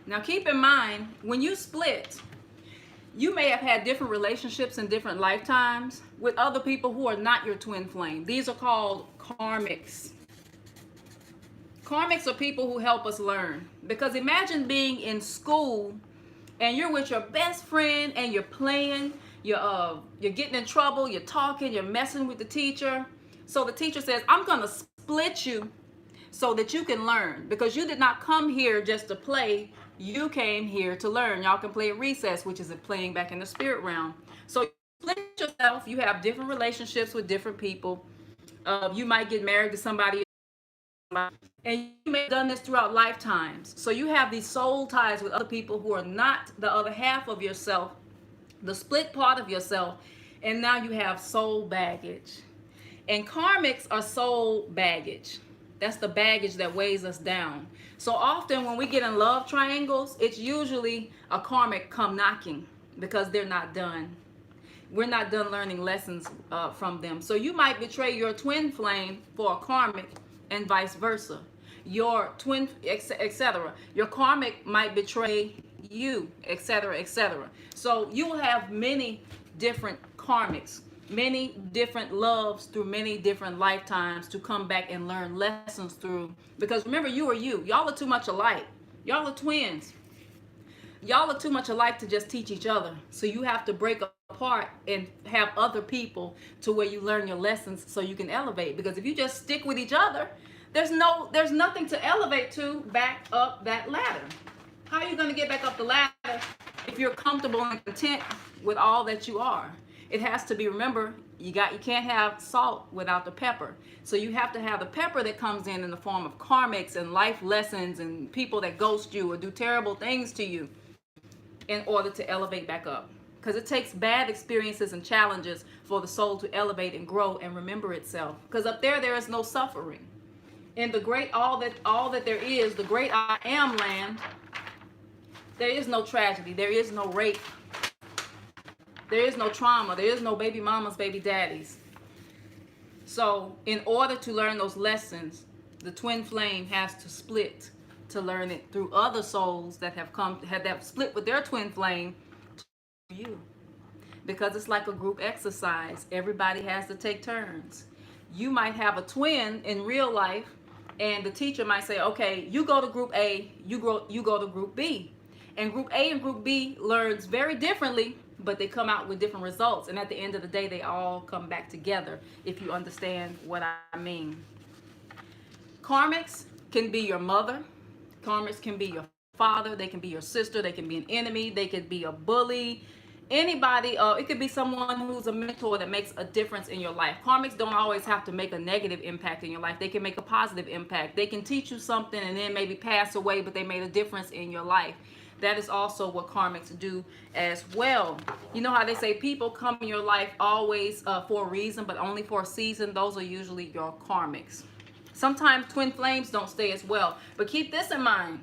Now keep in mind, when you split, you may have had different relationships in different lifetimes with other people who are not your twin flame. These are called karmics. Karmics are people who help us learn. Because imagine being in school and you're with your best friend and you're playing, you're getting in trouble, you're talking, you're messing with the teacher. So the teacher says, I'm going to split you so that you can learn, because you did not come here just to play. You came here to learn. Y'all can play at recess, which is playing back in the spirit realm. So you split yourself. You have different relationships with different people. You might get married to somebody, and you may have done this throughout lifetimes. So you have these soul ties with other people who are not the other half of yourself, the split part of yourself, and now you have soul baggage. And karmics are soul baggage. That's the baggage that weighs us down. So often when we get in love triangles, it's usually a karmic come knocking because they're not done. We're not done learning lessons from them. So you might betray your twin flame for a karmic, and vice versa. Your twin, etc. Your karmic might betray you, etc., etc. So you will have many different karmics, many different loves through many different lifetimes to come back and learn lessons through. Because remember, you are you. Y'all are too much alike. Y'all are twins. Y'all are too much alike to just teach each other. So you have to break apart and have other people to where you learn your lessons so you can elevate. Because if you just stick with each other, there's nothing to elevate to back up that ladder. How are you going to get back up the ladder if you're comfortable and content with all that you are? It has to be, remember, you can't have salt without the pepper. So you have to have the pepper that comes in the form of karmics and life lessons and people that ghost you or do terrible things to you in order to elevate back up. Because it takes bad experiences and challenges for the soul to elevate and grow and remember itself. Because up there is no suffering. In the great all that there is, the great I am land, there is no tragedy, there is no rape, there is no trauma, there is no baby mamas, baby daddies. So in order to learn those lessons, the twin flame has to split to learn it through other souls that have split with their twin flame to you. Because it's like a group exercise. Everybody has to take turns. You might have a twin in real life, and the teacher might say, okay, you go to group A, you go to group B. And group A and group B learns very differently, but they come out with different results. And at the end of the day, they all come back together, if you understand what I mean. Karmics can be your mother. Karmics can be your father. They can be your sister. They can be an enemy. They could be a bully. Anybody, it could be someone who's a mentor that makes a difference in your life. Karmics don't always have to make a negative impact in your life. They can make a positive impact. They can teach you something and then maybe pass away, but they made a difference in your life. That is also what karmics do as well. You know how they say people come in your life always for a reason, but only for a season? Those are usually your karmics. Sometimes twin flames don't stay as well. But keep this in mind.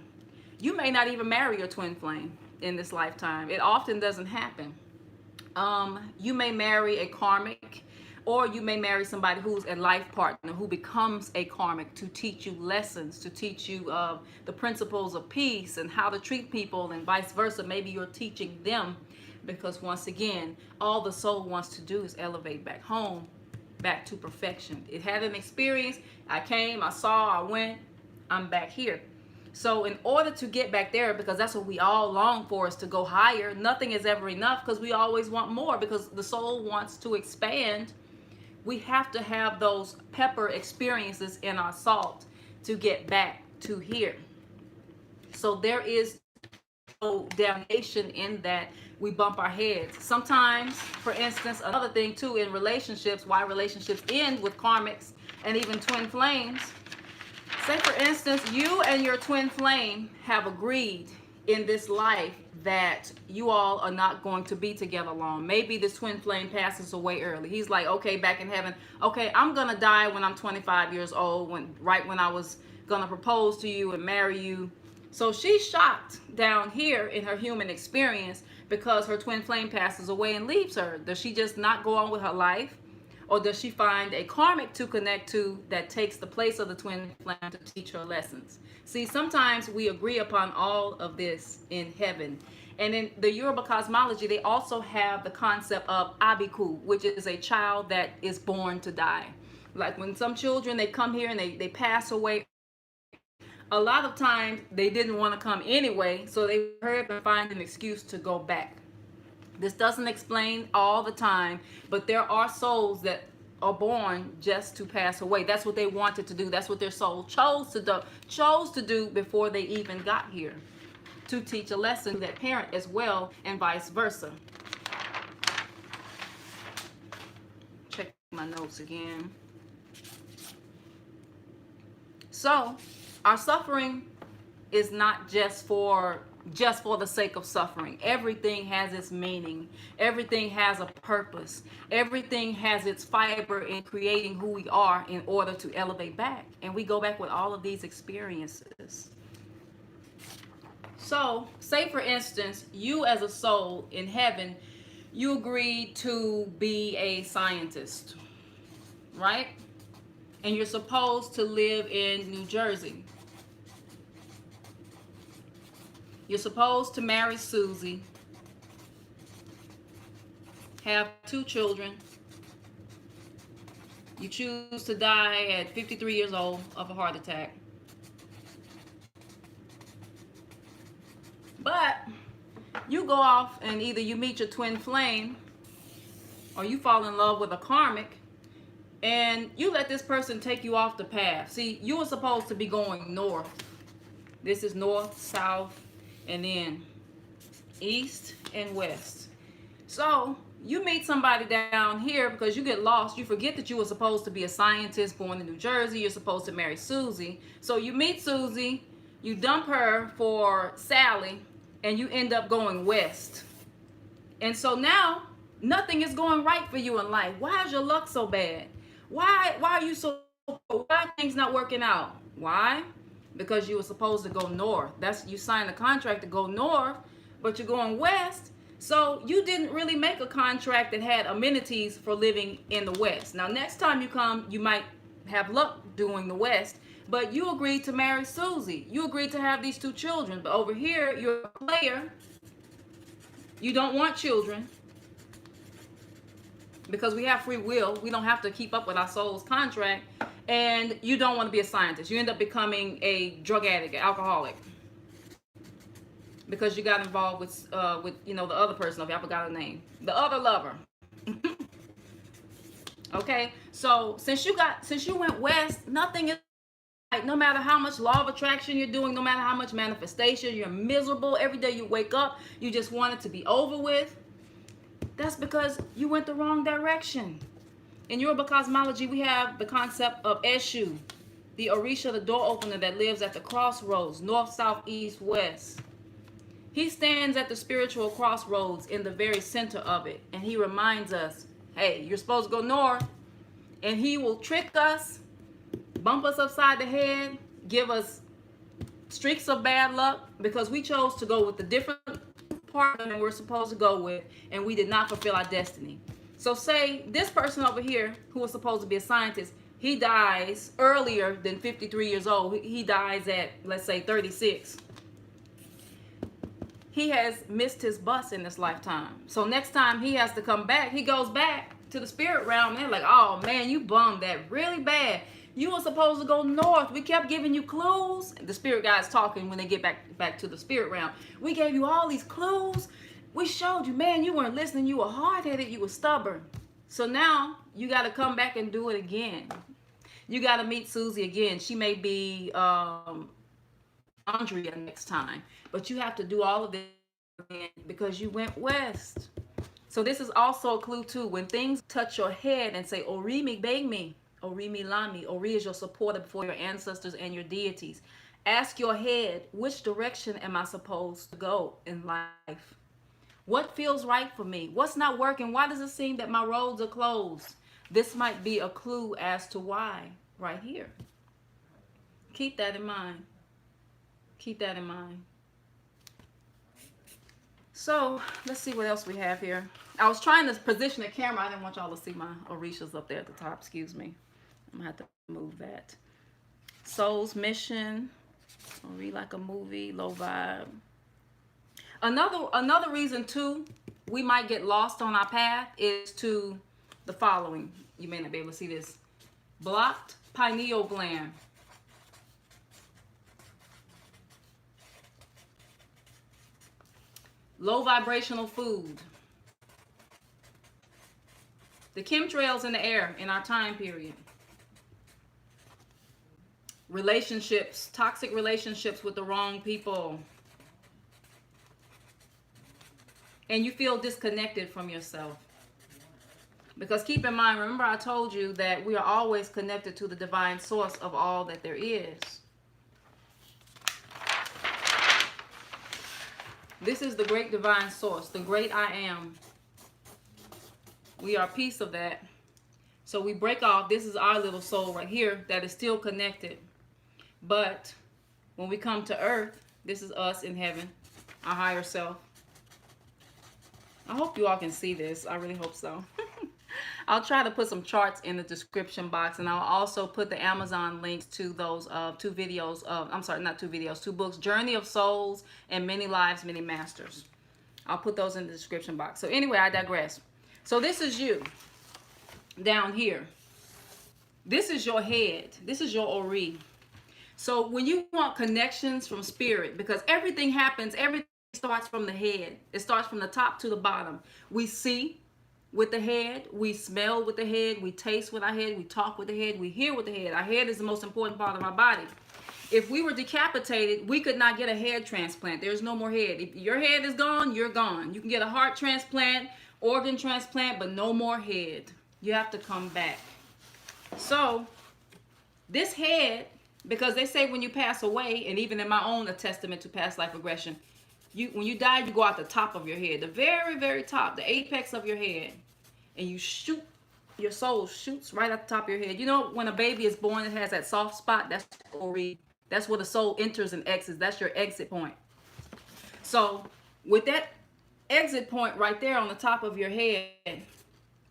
You may not even marry your twin flame in this lifetime. It often doesn't happen. You may marry a karmic, or you may marry somebody who's a life partner who becomes a karmic to teach you lessons, to teach you the principles of peace and how to treat people, and vice versa. Maybe you're teaching them, because once again, all the soul wants to do is elevate back home, back to perfection. It had an experience. I came, I saw, I went, I'm back here. So in order to get back there, because that's what we all long for, is to go higher. Nothing is ever enough, because we always want more, because the soul wants to expand. We have to have those pepper experiences in our salt to get back to here. So there is no damnation in that we bump our heads. Sometimes, for instance, another thing too in relationships, why relationships end with karmics and even twin flames. Say, for instance, you and your twin flame have agreed in this life that you all are not going to be together long. Maybe this twin flame passes away early. He's like, okay, back in heaven, okay, I'm going to die when I'm 25 years old, right when I was going to propose to you and marry you. So she's shocked down here in her human experience because her twin flame passes away and leaves her. Does she just not go on with her life? Or does she find a karmic to connect to that takes the place of the twin flame to teach her lessons? See, sometimes we agree upon all of this in heaven. And in the Yoruba cosmology, they also have the concept of abiku, which is a child that is born to die. Like when some children, they come here and they pass away. A lot of times they didn't want to come anyway, so they hurry up and find an excuse to go back. This doesn't explain all the time, but there are souls that are born just to pass away. That's what they wanted to do. That's what their soul chose to do before they even got here, to teach a lesson to that parent as well, and vice versa. Check my notes again. So our suffering is not just for the sake of suffering. Everything has its meaning. Everything has a purpose. Everything has its fiber in creating who we are in order to elevate back. And we go back with all of these experiences. So, say for instance, you as a soul in heaven, you agreed to be a scientist, right? And you're supposed to live in New Jersey. You're supposed to marry Susie, have 2 children. You choose to die at 53 years old of a heart attack. But you go off and either you meet your twin flame or you fall in love with a karmic, and you let this person take you off the path. See, you were supposed to be going north. This is north, south, and then east and west. So you meet somebody down here because you get lost. You forget that you were supposed to be a scientist born in New Jersey. You're supposed to marry Susie. So you meet Susie, you dump her for Sally, and you end up going west. And so now nothing is going right for you in life. Why is your luck so bad? Why are you so, why are things not working out? Why? Because you were supposed to go north. You signed a contract to go north, but you're going west. So you didn't really make a contract that had amenities for living in the west. Now, next time you come, you might have luck doing the west, but you agreed to marry Susie. You agreed to have these 2 children, but over here, you're a player. You don't want children because we have free will. We don't have to keep up with our soul's contract. And you don't want to be a scientist. You end up becoming a drug addict, an alcoholic, because you got involved with the other person. I forgot her name. The other lover. Okay, so since you went west, nothing is right. No matter how much law of attraction you're doing, no matter how much manifestation, you're miserable. Every day you wake up, you just want it to be over with. That's because you went the wrong direction. In Yoruba cosmology, we have the concept of Eshu, the Orisha, the door opener that lives at the crossroads, north, south, east, west. He stands at the spiritual crossroads in the very center of it, and he reminds us, hey, you're supposed to go north, and he will trick us, bump us upside the head, give us streaks of bad luck because we chose to go with the different partner than we're supposed to go with, and we did not fulfill our destiny. So say this person over here who was supposed to be a scientist, he dies earlier than 53 years old. He dies at, let's say, 36. He has missed his bus in this lifetime. So next time he has to come back, he goes back to the spirit realm, and they're like, oh man, you bummed that really bad. You were supposed to go north. We kept giving you clues. The spirit guys talking when they get back to the spirit realm. We gave you all these clues. We showed you, man, you weren't listening. You were hard-headed. You were stubborn. So now you got to come back and do it again. You got to meet Susie again. She may be Andrea next time. But you have to do all of this again because you went west. So this is also a clue too. When things touch your head and say, Ori mi beg me, Ori mi lami. Ori is your supporter before your ancestors and your deities. Ask your head, which direction am I supposed to go in life? What feels right for me? What's not working? Why does it seem that my roads are closed? This might be a clue as to why right here. Keep that in mind. Keep that in mind. So let's see what else we have here. I was trying to position the camera. I didn't want y'all to see my Orishas up there at the top. Excuse me. I'm going to have to move that. Soul's mission. Ori like a movie. Low vibe. Another reason too we might get lost on our path is to the following. You may not be able to see this. Blocked pineal gland. Low vibrational food. The chemtrails in the air in our time period. Relationships, toxic relationships with the wrong people. And you feel disconnected from yourself. Because keep in mind, remember I told you that we are always connected to the divine source of all that there is. This is the great divine source, the great I am. We are a piece of that. So we break off. This is our little soul right here that is still connected. But when we come to earth, this is us in heaven, our higher self. I hope you all can see this. I really hope so. I'll try to put some charts in the description box, and I'll also put the Amazon links to those two videos of, I'm sorry, not two videos, two books, Journey of Souls and Many Lives, Many Masters. I'll put those in the description box. So anyway, I digress. So this is you down here. This is your head. This is your Ori. So when you want connections from spirit, because everything happens, everything starts from the head. It starts from the top to the bottom. We see with the head, we smell with the head, we taste with our head, we talk with the head, we hear with the head. Our head is the most important part of our body. If we were decapitated, we could not get a head transplant. There's no more head. If your head is gone, you're gone. You can get a heart transplant, organ transplant, but no more head. You have to come back. So this head, because they say when you pass away, and even in my own testament to past life regression, when you die, you go out the top of your head, the very, very top, the apex of your head, and you shoot, your soul shoots right at the top of your head. You know, when a baby is born, it has that soft spot. That's that's where the soul enters and exits. That's your exit point. So with that exit point right there on the top of your head,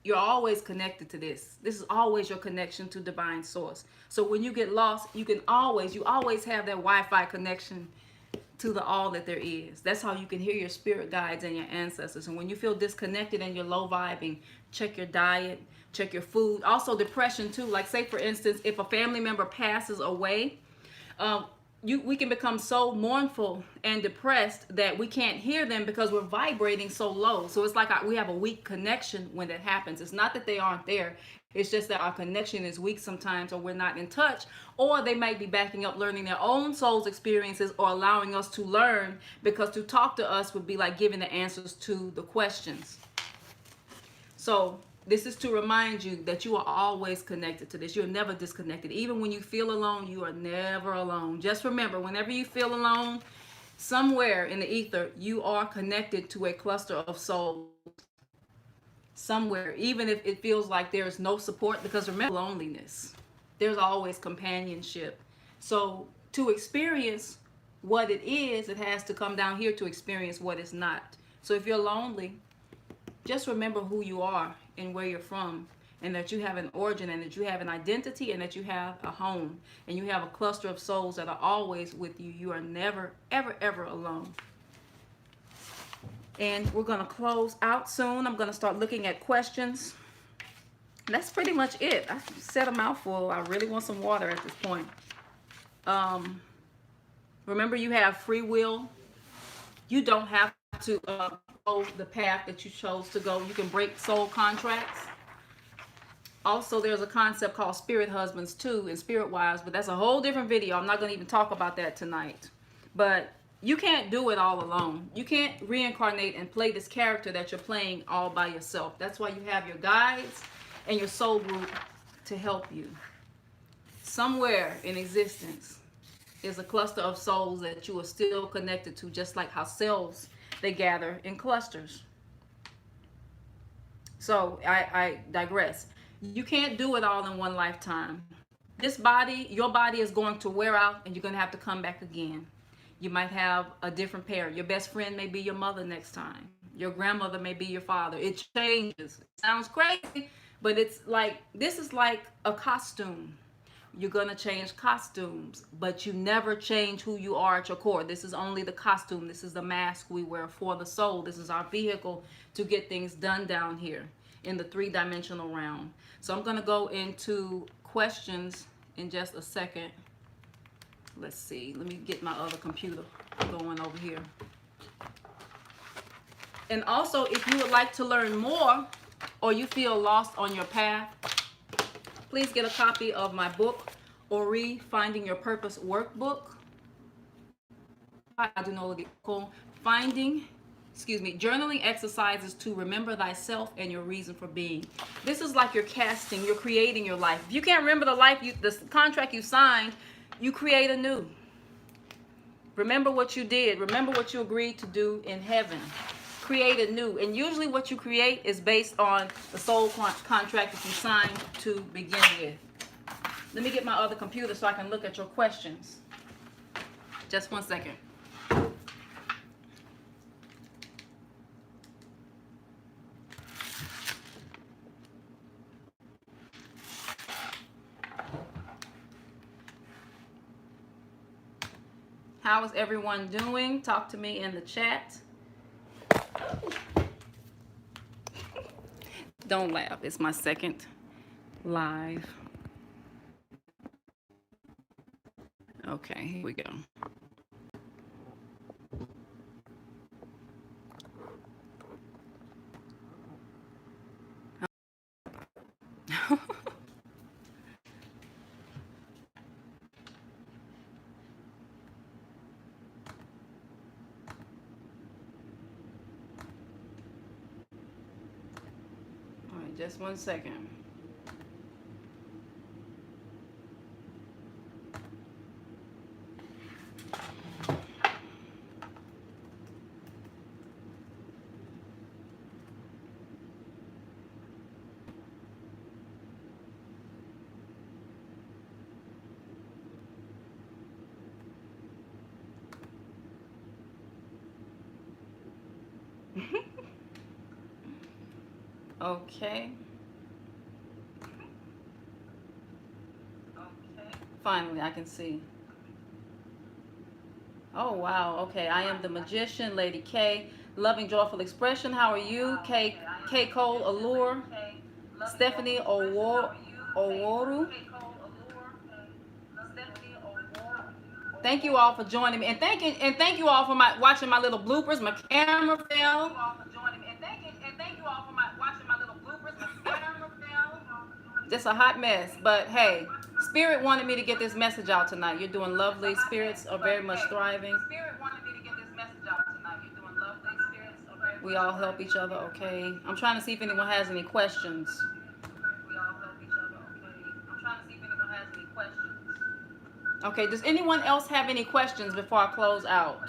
you're always connected to this. This is always your connection to divine source. So when you get lost, you always have that Wi-Fi connection to the all that there is. That's how you can hear your spirit guides and your ancestors. And when you feel disconnected and you're low vibing, check your diet, check your food. Also depression too. Like say for instance, if a family member passes away, we can become so mournful and depressed that we can't hear them because we're vibrating so low. So it's like we have a weak connection when that happens. It's not that they aren't there. It's just that our connection is weak sometimes, or we're not in touch, or they might be backing up, learning their own soul's experiences, or allowing us to learn, because to talk to us would be like giving the answers to the questions. So this is to remind you that you are always connected to this. You're never disconnected. Even when you feel alone, you are never alone. Just remember, whenever you feel alone, somewhere in the ether, you are connected to a cluster of souls. Somewhere, even if it feels like there's no support, because remember, loneliness, there's always companionship. So to experience what it is, it has to come down here to experience what it's not. So if you're lonely, just remember who you are and where you're from, and that you have an origin, and that you have an identity, and that you have a home, and you have a cluster of souls that are always with you. You are never, ever, ever alone. And we're going to close out soon. I'm going to start looking at questions. That's pretty much it. I said a mouthful. I really want some water at this point. Remember, you have free will. You don't have to go the path that you chose to go. You can break soul contracts. Also, there's a concept called spirit husbands too, and spirit wives, but that's a whole different video. I'm not going to even talk about that tonight. But you can't do it all alone. You can't reincarnate and play this character that you're playing all by yourself. That's why you have your guides and your soul group to help you. Somewhere in existence is a cluster of souls that you are still connected to, just like how cells, they gather in clusters. So I digress. You can't do it all in one lifetime. This body, your body is going to wear out, and you're going to have to come back again. You might have a different parent. Your best friend may be your mother next time. Your grandmother may be your father. It changes. It sounds crazy, but it's like, this is like a costume. You're going to change costumes, but you never change who you are at your core. This is only the costume. This is the mask we wear for the soul. This is our vehicle to get things done down here in the three-dimensional realm. So I'm going to go into questions in just a second. Let's see. Let me get my other computer going over here. And also, if you would like to learn more or you feel lost on your path, please get a copy of my book, Ori Finding Your Purpose Workbook. I do know the journaling exercises to remember thyself and your reason for being. This is like you're casting, you're creating your life. If you can't remember the contract you signed, you create anew. Remember what you did. Remember what you agreed to do in heaven. Create anew. And usually what you create is based on the soul contract that you signed to begin with. Let me get my other computer so I can look at your questions. Just one second. How is everyone doing? Talk to me in the chat. Don't laugh. It's my second live. Okay, here we go. Just one second. Okay. Finally, I can see. Oh, wow. Okay, I am the magician, Lady K. Loving Joyful Expression. How are you? K Cole Allure. Stephanie Oworu. Thank you all for joining me. And thank you all for watching my little bloopers. My camera fell. Just a hot mess, but hey, Spirit wanted me to get this message out tonight. You're doing lovely. Spirits are very much thriving. We all help each other, okay? I'm trying to see if anyone has any questions. Okay, does anyone else have any questions before I close out?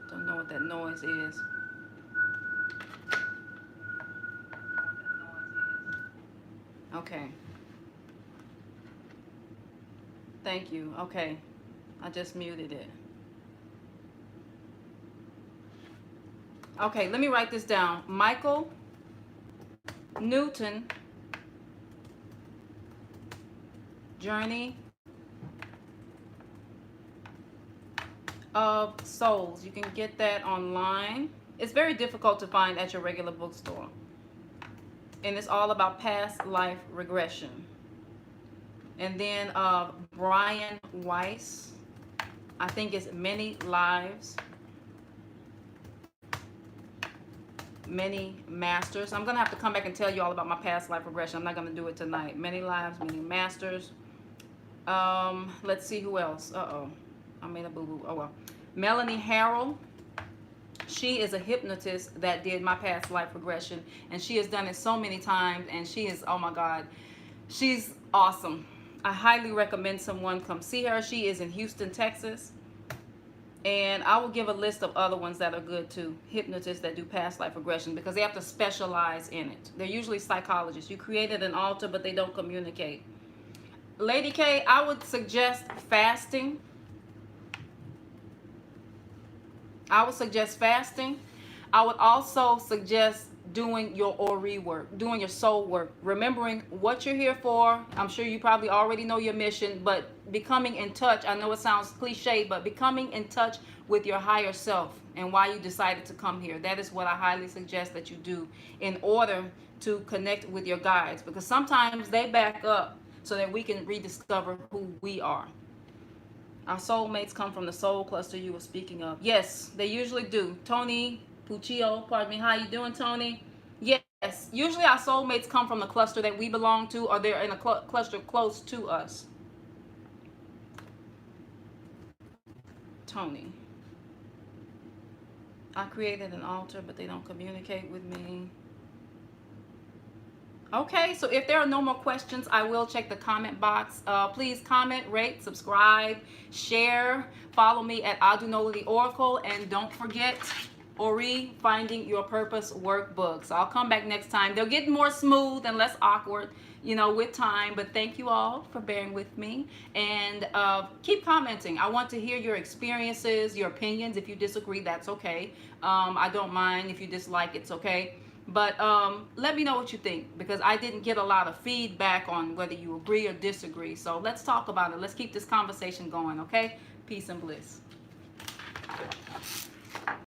Don't know what that noise is. Okay. Thank you. Okay. I just muted it. Okay, let me write this down. Michael Newton, Journey of Souls. You can get that online. It's very difficult to find at your regular bookstore. And it's all about past life regression. And then Brian Weiss, I think it's Many Lives, Many Masters. I'm going to have to come back and tell you all about my past life regression. I'm not going to do it tonight. Many Lives, Many Masters. Let's see who else. Uh-oh. I made a boo-boo. Oh, well. Melanie Harrell. She is a hypnotist that did my past life regression. And she has done it so many times. And she is, oh my God, she's awesome. I highly recommend someone come see her. She is in Houston, Texas. And I will give a list of other ones that are good too. Hypnotists that do past life regression, because they have to specialize in it. They're usually psychologists. You created an altar, but they don't communicate. Lady K, I would suggest fasting. I would also suggest doing your Ori work, doing your soul work, remembering what you're here for. I'm sure you probably already know your mission, but becoming in touch. I know it sounds cliche, but becoming in touch with your higher self and why you decided to come here. That is what I highly suggest that you do in order to connect with your guides, because sometimes they back up so that we can rediscover who we are. Our soulmates come from the soul cluster you were speaking of. Yes, they usually do. Tony Puccio, pardon me. How you doing, Tony? Yes, usually our soulmates come from the cluster that we belong to, or they're in a cluster close to us. Tony. I created an altar, but they don't communicate with me. Okay, so if there are no more questions, I will check the comment box. Please comment, rate, subscribe, share, follow me at Adunola the Oracle, and don't forget Ori Finding Your Purpose workbooks. I'll come back next time. They'll get more smooth and less awkward, you know, with time. But thank you all for bearing with me, and keep commenting. I want to hear your experiences, your opinions. If you disagree, that's okay. I don't mind. If you dislike, it's okay. But let me know what you think, because I didn't get a lot of feedback on whether you agree or disagree. So let's talk about it. Let's keep this conversation going, okay? Peace and bliss.